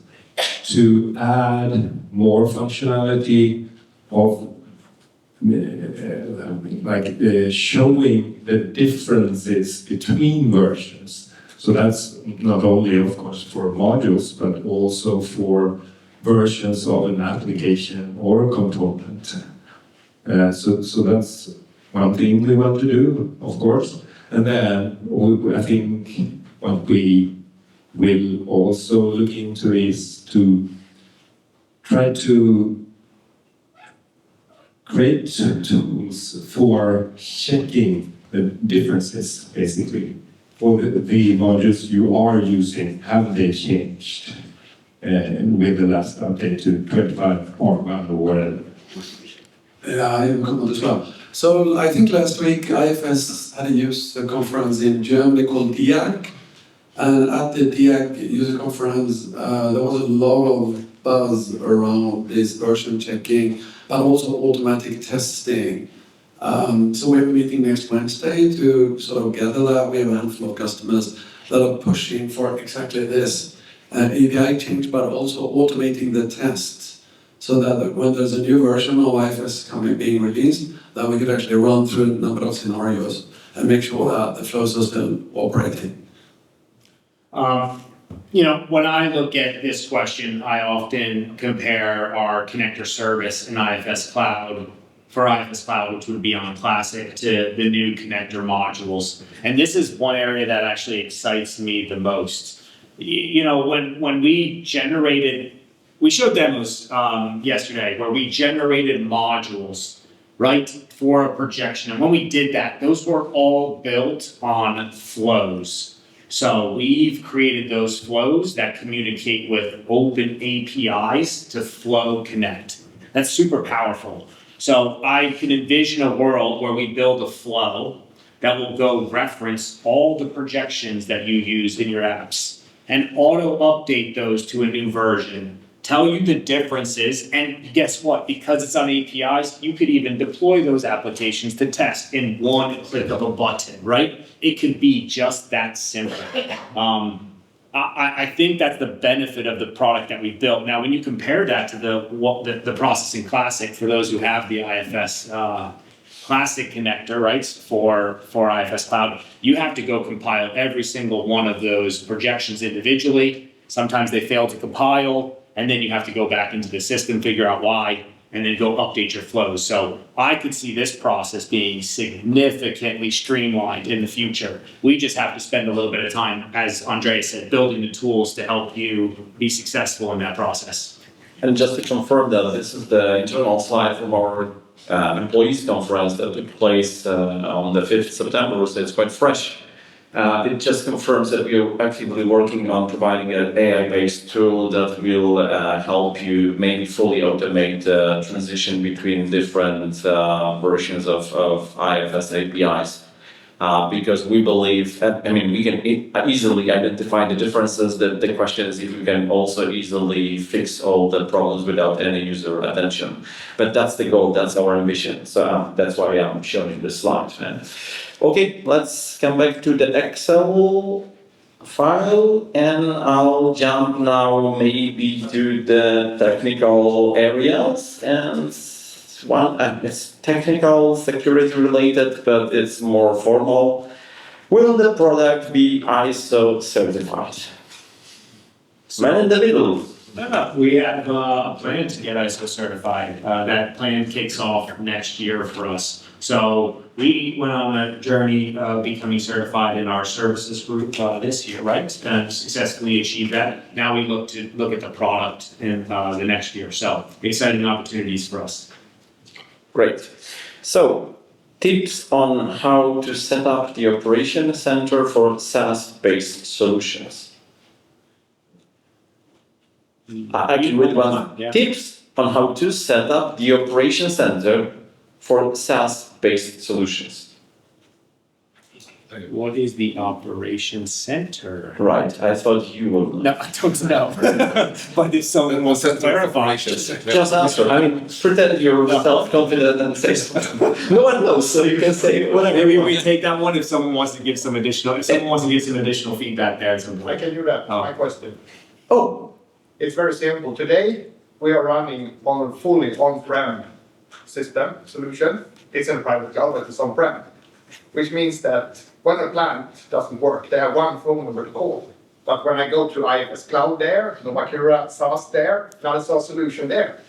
to add more functionality of showing the differences between versions. So that's not only, of course, for modules, but also for versions of an application or a component. So that's one thing we want to do, of course. And then I think what we will also look into is to try to create tools for checking the differences, basically. For the modules you are using, have they changed with the last update to 25 or 1 or whatever? Yeah, I have a comment as well. So I think last week IFS had a user conference in Germany called DIAC. And at the DIAC user conference, there was a lot of buzz around this version checking, but also automatic testing. So we have a meeting next Wednesday to sort of gather that. We have a handful of customers that are pushing for exactly this API change, but also automating the tests so that when there's a new version of IFS being released, that we could actually run through a number of scenarios and make sure that the flows are still operating. When I look at this question, I often compare our connector service in IFS Cloud for IFS Cloud, which would be on Classic, to the new connector modules. And this is one area that actually excites me the most. When we showed demos yesterday where we generated modules, right, for a projection. And when we did that, those were all built on flows. So we've created those flows that communicate with open APIs to Flow Connect. That's super powerful. So I can envision a world where we build a flow that will go reference all the projections that you use in your apps and auto update those to a new version, tell you the differences, and guess what? Because it's on APIs, you could even deploy those applications to test in one click of a button, right? It could be just that simple. I think that's the benefit of the product that we built. Now, when you compare that to the Processing Classic, for those who have the IFS classic connector, right, for IFS Cloud, you have to go compile every single one of those projections individually. Sometimes they fail to compile, and then you have to go back into the system, figure out why, and then go update your flows. So I could see this process being significantly streamlined in the future. We just have to spend a little bit of time, as Andreas said, building the tools to help you be successful in that process. And just to confirm that, this is the internal slide from our employees conference that took place on the 5th September, so it's quite fresh. It just confirms that we are actively working on providing an AI-based tool that will help you maybe fully automate the transition between different versions of IFS APIs. Because we believe, we can easily identify the differences. The question is if we can also easily fix all the problems without any user attention. But that's the goal, that's our ambition. So that's why I'm showing this slide. Okay, let's come back to the Excel file, and I'll jump now maybe to the technical areas. And one, it's technical, security related, but it's more formal. Will the product be ISO certified? Man in the middle. We have a plan to get ISO certified. That plan kicks off next year for us. So we went on a journey of becoming certified in our services group this year, right? And successfully achieved that. Now we look at the product in the next year. So exciting opportunities for us. Great. So, tips on how to set up the operation center for SaaS-based solutions. I can read one. Yeah. Tips on how to set up the operation center for SaaS-based solutions. What is the operation center? Right, I thought you would know. No, I don't know. But if someone wants to clarify, Just answer. Pretend you're self-confident and say something. No one knows, so you can say whatever. maybe we take that one if someone wants to give some additional feedback there at some point. I can do that. Oh. My question. Oh, It's very simple. Today, we are running on a fully on-prem system solution. It's in a private cloud, but it's on-prem. Which means that when a plant doesn't work, they have one phone number to call. But when I go to IFS Cloud there, Novacura SaaS there, another SaaS solution there,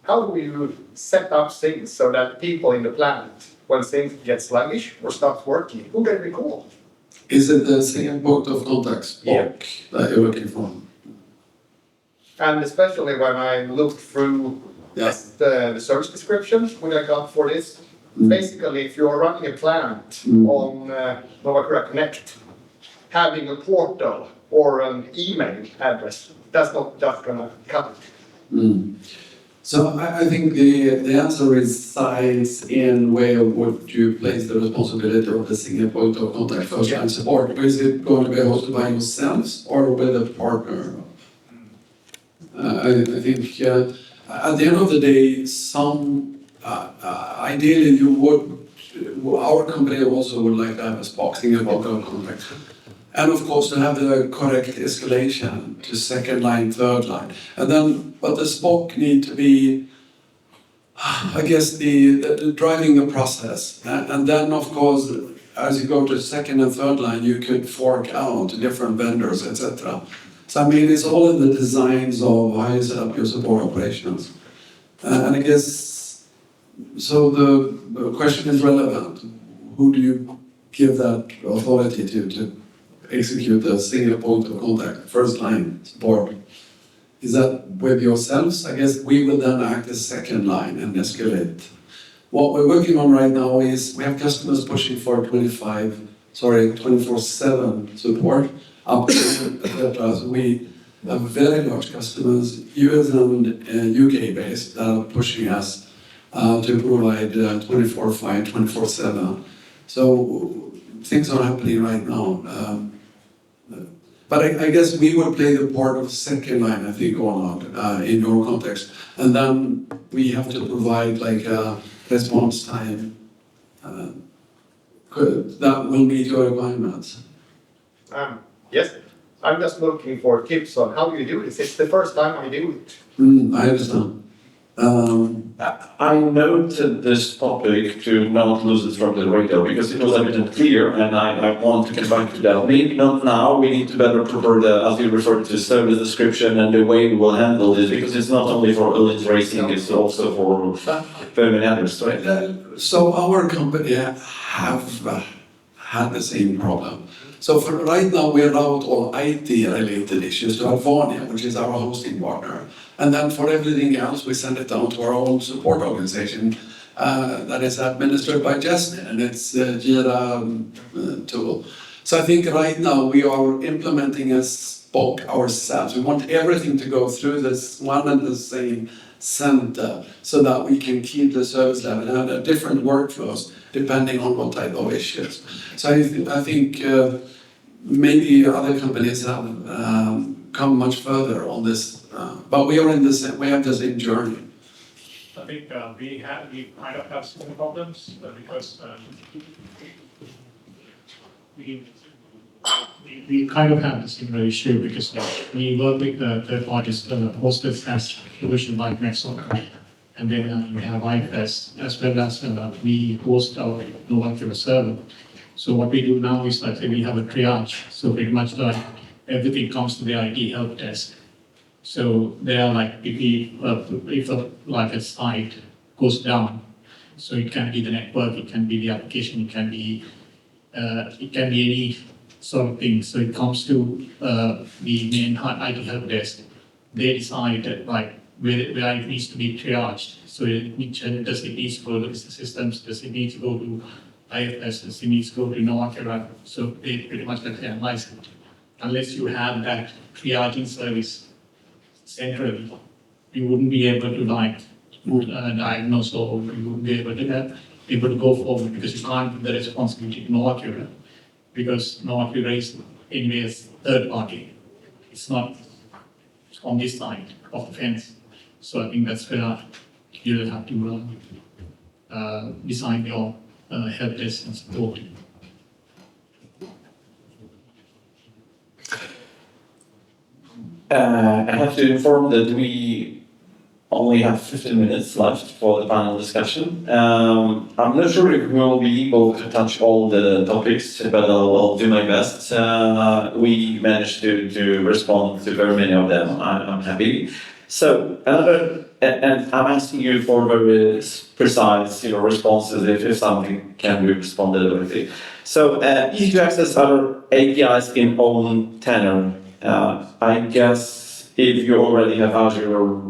how do you set up things so that people in the plant, when things get sluggish or stop working, who can we call? Is it the same point of contact block that you're looking for? And especially when I look through the service description, when I got for this, basically if you're running a plant on Novacura Connect, having a portal or an email address, that's not just gonna cut it. So I think the answer resides in where would you place the responsibility of the single point of contact first line support. Is it going to be hosted by yourselves or with a partner? I think at the end of the day, ideally you would, our company also would like to have a Spock, single point of contact. And of course to have the correct escalation to second line, third line. And then, but the Spock need to be, I guess, the driving the process. And then of course, as you go to second and third line, you could fork out different vendors, etc. So I mean, it's all in the designs of how you set up your support operations. And I guess, so the question is relevant. Who do you give that authority to execute the single point of contact, first line support? Is that with yourselves? I guess we will then act as second line and escalate. What we're working on right now is we have customers pushing for 24/7 support, up to etc. So we have very large customers, US and UK based, that are pushing us to provide 24/5, 24/7. So things are happening right now. But I guess we will play the part of second line, I think, going on in your context. And then we have to provide like a response time that will meet your requirements. Yes, I'm just looking for tips on how do you do this. It's the first time I do it. I understand. I noted this topic to not lose it from the radar because it was evident clear, and I want to come back to that. Maybe not now. We need to better prepare as you referred to, service description and the way we will handle this, because it's not only for elite racing, it's also for very many others, right? So our company have had the same problem. So for right now, we route all IT-related issues to Alphania, which is our hosting partner. And then for everything else, we send it down to our own support organization that is administered by Jasmine, and it's a Jira tool. So I think right now we are implementing a spoke ourselves. We want everything to go through this one and the same center so that we can keep the service level and have different workflows depending on what type of issues. So I think maybe other companies have come much further on this, but we are we have the same journey. I think we kind of have similar problems because we kind of have the similar issue because we work with the third parties hosted as solution like Microsoft, and then we have IFS as well as we host our Novacura server. So what we do now is that we have a triage. So pretty much everything comes to the IT help desk. So they are like if a site goes down, so it can be the network, it can be the application, it can be any sort of thing. So it comes to the main IT help desk. They decide that, like where it needs to be triaged. So does it need to go to business systems? Does it need to go to IFS? Does it need to go to Novacura? So they pretty much analyze it. Unless you have that triaging service centrally, you wouldn't be able to diagnose, or you wouldn't be able to go forward, because you can't give the responsibility to Novacura, because Novacura is anyways third party. It's not on this side of the fence. So I think that's where you'll have to design your help desk and support. I have to inform that we only have 15 minutes left for the panel discussion. I'm not sure if we will be able to touch all the topics, but I'll do my best. We managed to respond to very many of them. I'm happy. So, and I'm asking you for very precise, responses if something can be responded directly. So, easy to access other APIs in own tenor. I guess if you already have Azure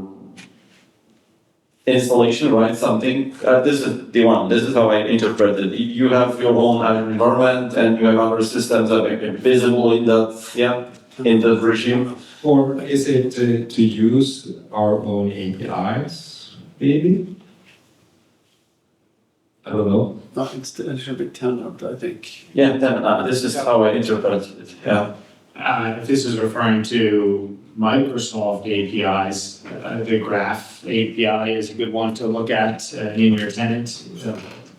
installation, right, something, this is the one, this is how I interpret it. You have your own Azure environment and you have other systems that are visible in that regime. Or is it to use our own APIs, maybe? I don't know. No, it should be tenant, I think. Yeah, then this is how I interpret it, yeah. If this is referring to Microsoft APIs, the Graph API is a good one to look at in your tenant.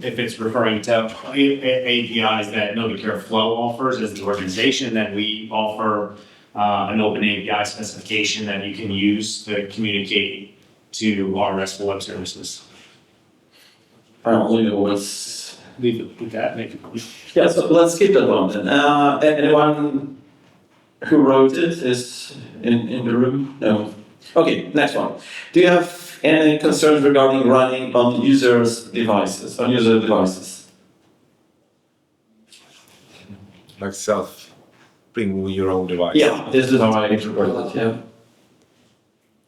If it's referring to APIs that Novacura Flow offers as the organization, then we offer an open API specification that you can use to communicate to our RESTful web services. I only know what's... Leave it with that, make it clear. Yeah, so let's skip that one then. Anyone who wrote it is in the room? No. Okay, next one. Do you have any concerns regarding running on user devices? Like bring your own device. Yeah, this is how I interpret it, yeah.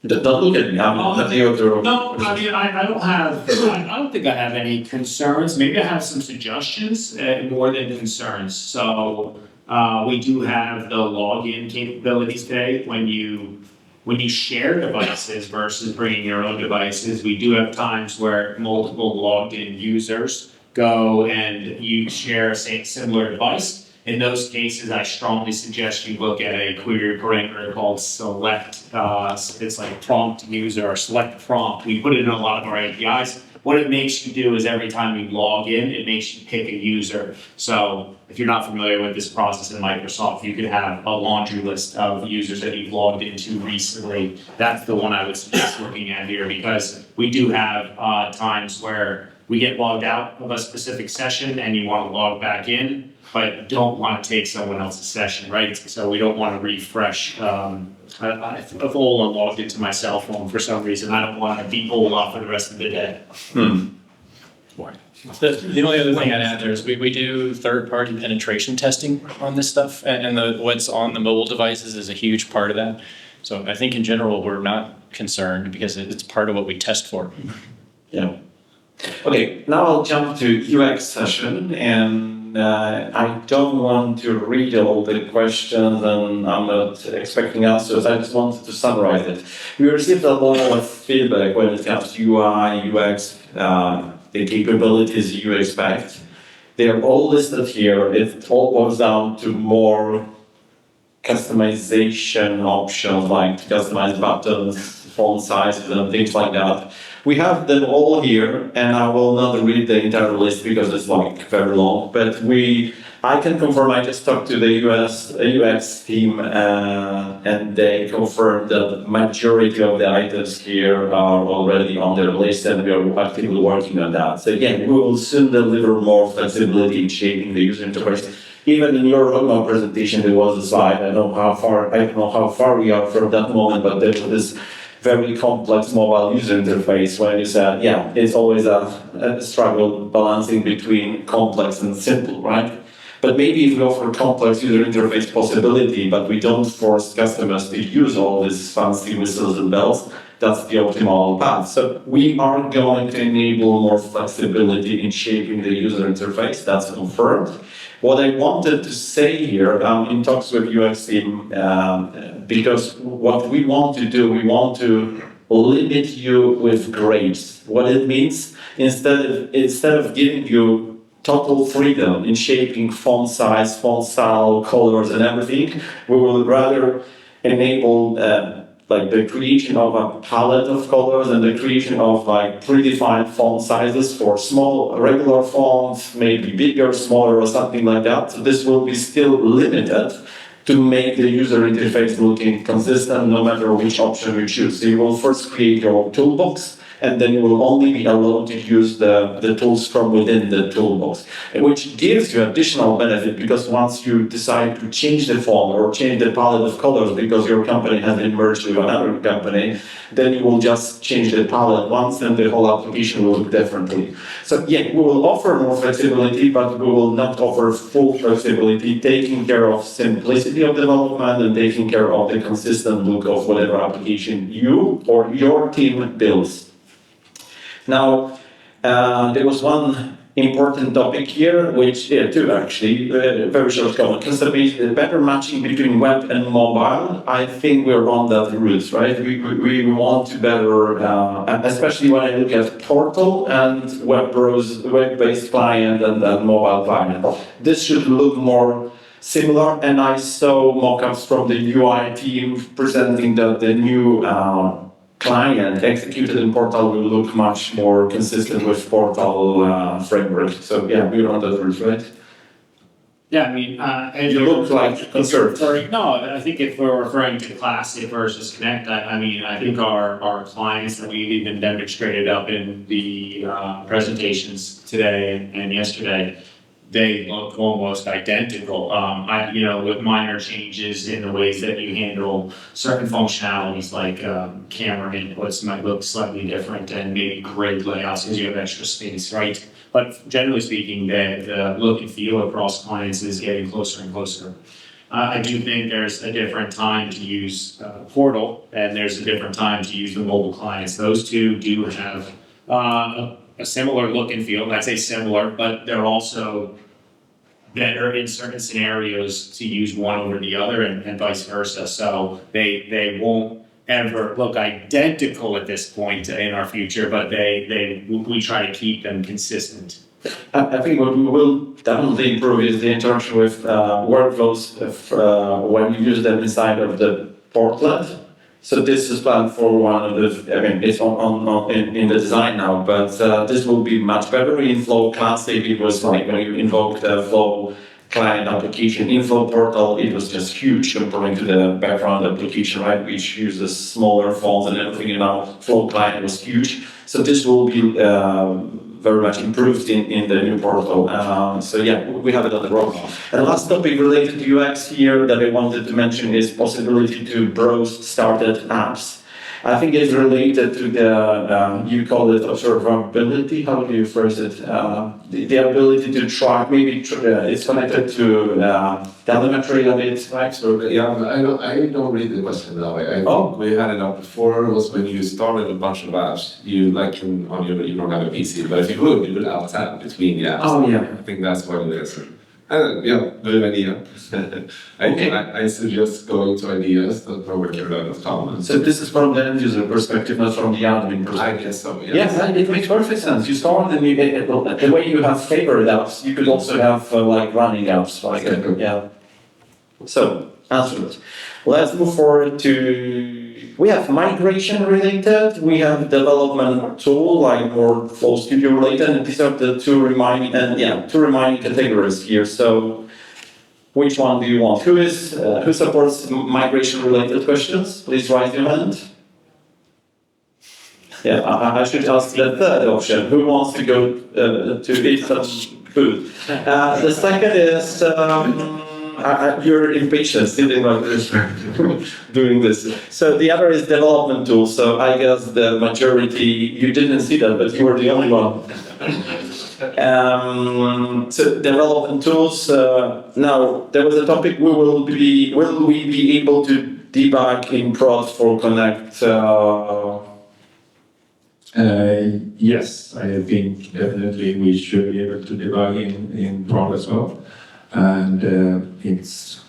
Don't look at me, I'm not the author. No, I mean, I don't think I have any concerns. Maybe I have some suggestions more than concerns. So we do have the login capabilities today when you share devices versus bringing your own devices. We do have times where multiple logged in users go and you share a similar device. In those cases, I strongly suggest you look at a query parameter called select. It's like prompt user or select prompt. We put it in a lot of our APIs. what it makes you do is every time you log in, it makes you pick a user. So if you're not familiar with this process in Microsoft, you could have a laundry list of users that you've logged into recently. That's the one I would suggest looking at here, because we do have times where we get logged out of a specific session and you want to log back in, but don't want to take someone else's session, right? So we don't want to refresh. If Ola logged into my cell phone for some reason, I don't want to be Ola for the rest of the day. The only other thing I'd add there is we do third-party penetration testing on this stuff, and what's on the mobile devices is a huge part of that. So I think in general, we're not concerned because it's part of what we test for. Yeah. Okay, now I'll jump to UX session, and I don't want to read all the questions, and I'm not expecting answers. I just wanted to summarize it. We received a lot of feedback when it comes to UI, UX, the capabilities you expect. They are all listed here. It all boils down to more customization options, like customized buttons, font sizes, and things like that. We have them all here, and I will not read the entire list because it's like very long, but I can confirm, I just talked to the UX team, and they confirmed that the majority of the items here are already on their list, and we are actively working on that. So again, we will soon deliver more flexibility in shaping the user interface. Even in your roadmap presentation, there was a slide. I don't know how far we are from that moment, but there was this very complex mobile user interface when you said, yeah, it's always a struggle balancing between complex and simple, right? But maybe if we offer complex user interface possibility, but we don't force customers to use all these fancy whistles and bells, that's the optimal path. So we are going to enable more flexibility in shaping the user interface, that's confirmed. What I wanted to say here in talks with UX team, because what we want to do, we want to limit you with grades. What it means, instead of giving you total freedom in shaping font size, font style, colors, and everything, we will rather enable like the creation of a palette of colors and the creation of like predefined font sizes for small regular fonts, maybe bigger, smaller, or something like that. So this will be still limited to make the user interface looking consistent no matter which option you choose. So you will first create your toolbox, and then you will only be allowed to use the tools from within the toolbox, which gives you additional benefit, because once you decide to change the font or change the palette of colors because your company has been merged with another company, then you will just change the palette once and the whole application will look differently. So yeah, we will offer more flexibility, but we will not offer full flexibility, taking care of simplicity of development and taking care of the consistent look of whatever application you or your team builds. Now, there was one important topic here, which, two actually, very short comment. Better matching between web and mobile. I think we're on that route, right? We want to better, especially when I look at portal and web-based client and mobile client. This should look more similar, and I saw mock-ups from the UI team presenting the new client executed in Portal will look much more consistent with Portal framework. So yeah, we're on that route, right? Yeah, I mean, and You look like concerned. No, I think if we're referring to Classic versus Connect, I mean, I think our clients that we've even demonstrated up in the presentations today and yesterday, they look almost identical. With minor changes in the ways that you handle certain functionalities, like camera inputs might look slightly different, and maybe grid layouts because you have extra space, right? But generally speaking, the look and feel across clients is getting closer and closer. I do think there's a different time to use Portal, and there's a different time to use the mobile clients. Those two do have a similar look and feel. I'd say similar, but they're also better in certain scenarios to use one over the other, and vice versa. So they won't ever look identical at this point in our future, but we try to keep them consistent. I think what we will definitely improve is the interaction with workflows when you use them inside of the portlet. So this is planned for one of the, I mean, it's in the design now, but this will be much better. In Flow Classic, it was like when you invoke the Flow client application in Flow Portal, it was just huge comparing to the background application, right, which uses smaller fonts and everything, and now Flow client was huge. So this will be very much improved in the new portal. So yeah, we have it on the roadmap. And the last topic related to UX here that I wanted to mention is possibility to browse started apps. I think it's related to the, you call it observability, how do you phrase it? The ability to track, maybe it's connected to telemetry a bit, right? So yeah, I don't read the question that way. I think we had it up before. Was when you started a bunch of apps, you like on your, you don't have a PC, but if you would alt tab between the apps. Oh yeah. I think that's what it is. Yeah, good idea. I suggest going to ideas.proactive.com. So this is from the end user perspective, not from the admin perspective. I guess so, yes. Yes, it makes perfect sense. You start and the way you have favorite apps, you could also have like running apps, like yeah. So answer it. Let's move forward to. We have migration related. We have development tool like more Flow Studio related, and these are the two remaining categories here. So. Which one do you want? Who supports migration related questions? Please raise your hand. Yeah, I should ask the third option. Who wants to go to eat some food? The second is you're impatient sitting like this, doing this. So the other is development tools. So I guess the majority, you didn't see that, but you were the only one. So development tools. Now there was a topic. Will we be able to debug in prod for Connect? Yes, I think definitely we should be able to debug in prod as well, and it's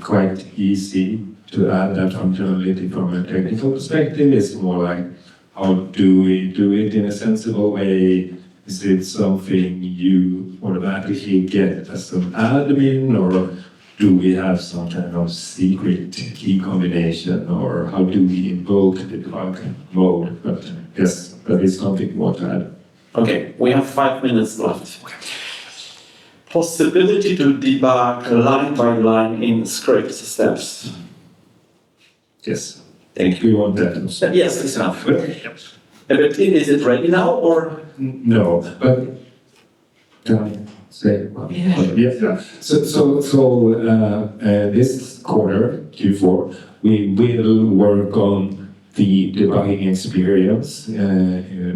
quite easy to add that functionality from a technical perspective. It's more like how do we do it in a sensible way. Is it something you automatically get as an admin, or do we have some kind of secret key combination, or how do we invoke the debug mode? But yes, that is something we want to add. Okay, we have 5 minutes left. Possibility to debug line by line in script steps. Yes. Thank We you. want that. Yes, it's enough. But is it ready now or? No, but can I say? Yeah. So this quarter, Q4, we will work on the debugging experience,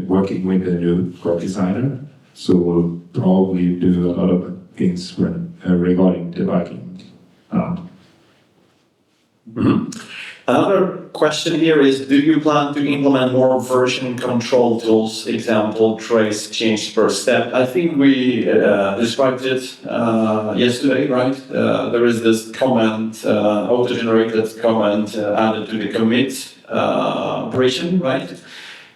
working with the new core designer. So we'll probably do a lot of things regarding debugging. Another question here is, do you plan to implement more version control tools, example, trace change per step? I think we described it yesterday, right? There is this comment, auto-generated comment added to the commit operation, right?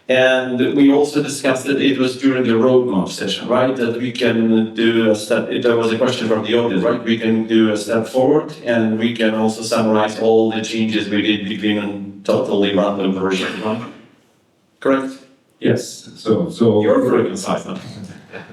And we also discussed that it was during the roadmap session, right? That we can do a step, there was a question from the audience, right? We can do a step forward and we can also summarize all the changes we did between a totally random version, right? Correct? Yes. So You're very concise now.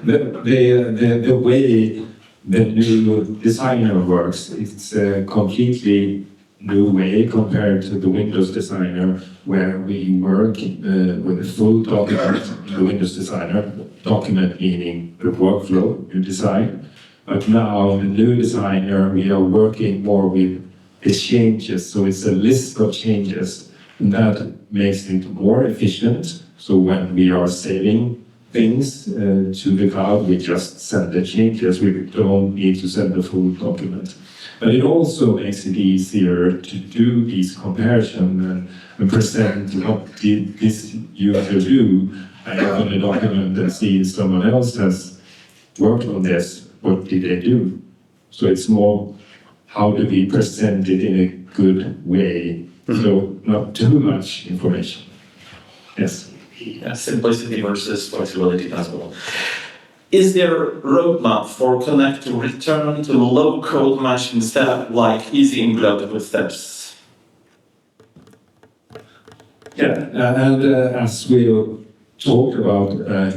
The way the new designer works, it's a completely new way compared to the Windows designer, where we work with a full document in the Windows designer, document meaning the workflow you design. But now the new designer, we are working more with the changes, so it's a list of changes, and that makes it more efficient. So when we are saving things to the cloud, we just send the changes, we don't need to send the full document. But it also makes it easier to do these comparisons and present what did this user do. I open a document and see someone else has worked on this, what did they do? So it's more how do we present it in a good way, so not too much information. Yes. Yeah, simplicity versus flexibility as well. Is there a roadmap for Connect to return to low-code machine step like easy input output steps? Yeah, and as we talked about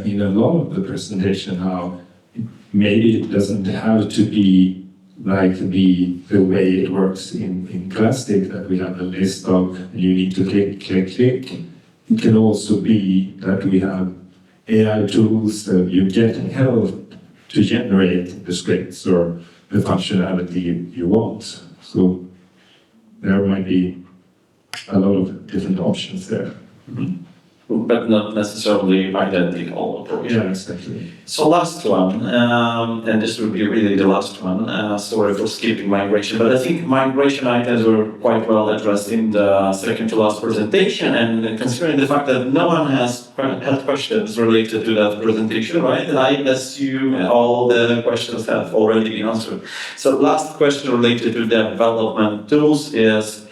in a lot of the presentation, how maybe it doesn't have to be like the way it works in plastic, that we have a list of you need to click. It can also be that we have AI tools that you get help to generate the scripts or the functionality you want. So there might be a lot of different options there. But not necessarily identical approach. Yeah, exactly. So last one, and this will be really the last one. Sorry for skipping migration, but I think migration items were quite well addressed in the second to last presentation. And considering the fact that no one has had questions related to that presentation, right? And I assume all the questions have already been answered. So last question related to development tools is,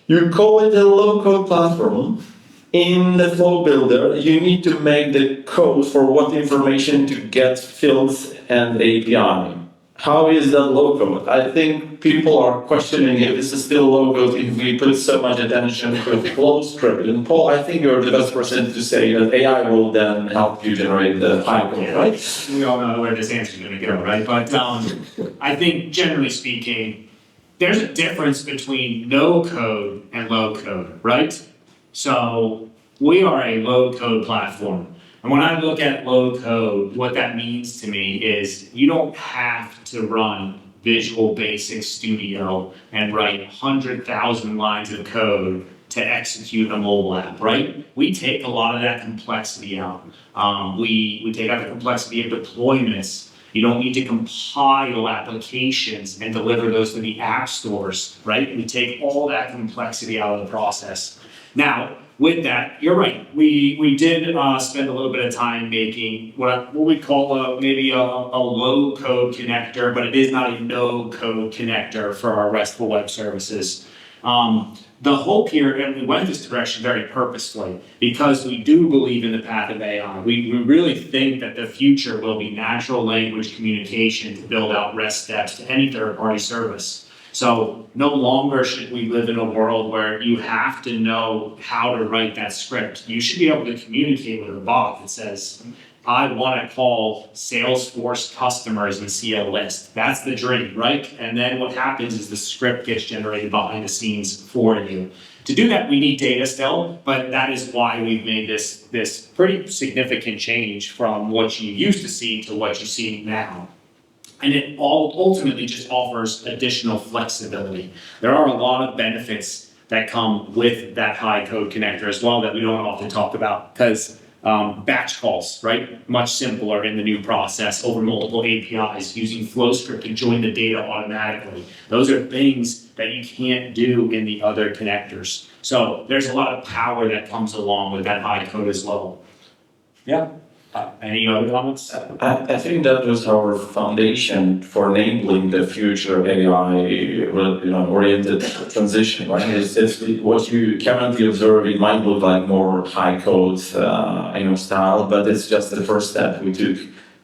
you call it a low-code platform. In the flow builder, you need to make the code for what information to get fields and API. How is that low code? I think people are questioning if this is still low code if we put so much attention to flow script. And Paul, I think you're the best person to say that AI will then help you generate the high code, right? We all know where this answer is going to go, right? But I think generally speaking, there's a difference between no code and low code, right? So we are a low code platform. And when I look at low code, what that means to me is you don't have to run Visual Basic Studio and write 100,000 lines of code to execute a mobile app, right? We take a lot of that complexity out. We take out the complexity of deployments. You don't need to compile applications and deliver those to the app stores, right? We take all that complexity out of the process. Now, with that, you're right. We did spend a little bit of time making what we call maybe a low-code connector, but it is not a no-code connector for our RESTful web services. The hope here, and we went this direction very purposefully, because we do believe in the path of AI. We really think that the future will be natural language communication to build out REST steps to any third-party service. So no longer should we live in a world where you have to know how to write that script. You should be able to communicate with a bot that says, I want to call Salesforce customers and see a list. That's the dream, right? And then what happens is the script gets generated behind the scenes for you. To do that, we need data still, but that is why we've made this pretty significant change from what you used to see to what you see now. And it all ultimately just offers additional flexibility. There are a lot of benefits that come with that high code connector as well that we don't often talk about, because batch calls, right? Much simpler in the new process over multiple APIs, using FlowScript to join the data automatically. Those are things that you can't do in the other connectors. So there's a lot of power that comes along with that high code as well. Yeah. Any other comments? I think that was our foundation for enabling the future AI-oriented transition, right? It's what you currently observe. It might look like more high code, style, but it's just the first step we took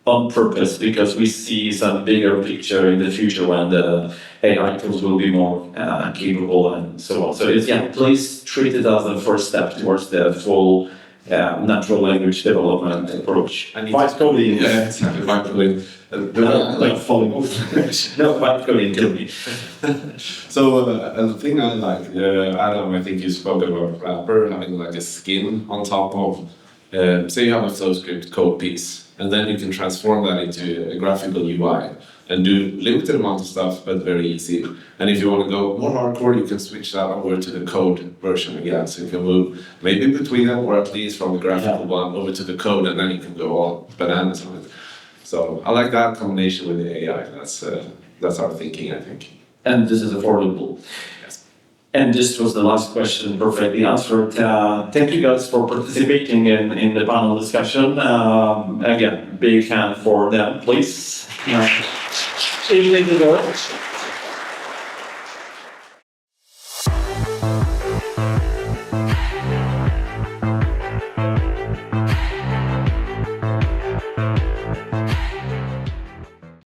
on purpose because we see some bigger picture in the future when the AI tools will be more capable and so on. So please treat it as the first step towards the full natural language development approach. And Vibe coding. Yeah, exactly. Vibe coding. Like falling off. No, vibe coding kill me. So the thing I like, Adam, I think you spoke about Wrapper having like a skin on top of, say you have a FlowScript code piece, and then you can transform that into a graphical UI and do limited amount of stuff, but very easy. And if you want to go more hardcore, you can switch that over to the code version again. So you can move maybe between them, or at least from the graphical one over to the code, and then you can go all bananas on it. So I like that combination with the AI. That's our thinking, I think. And this is affordable. Yes. And this was the last question, perfectly answered. Thank you guys for participating in the panel discussion. Again, big hand for them, please. Evening to go.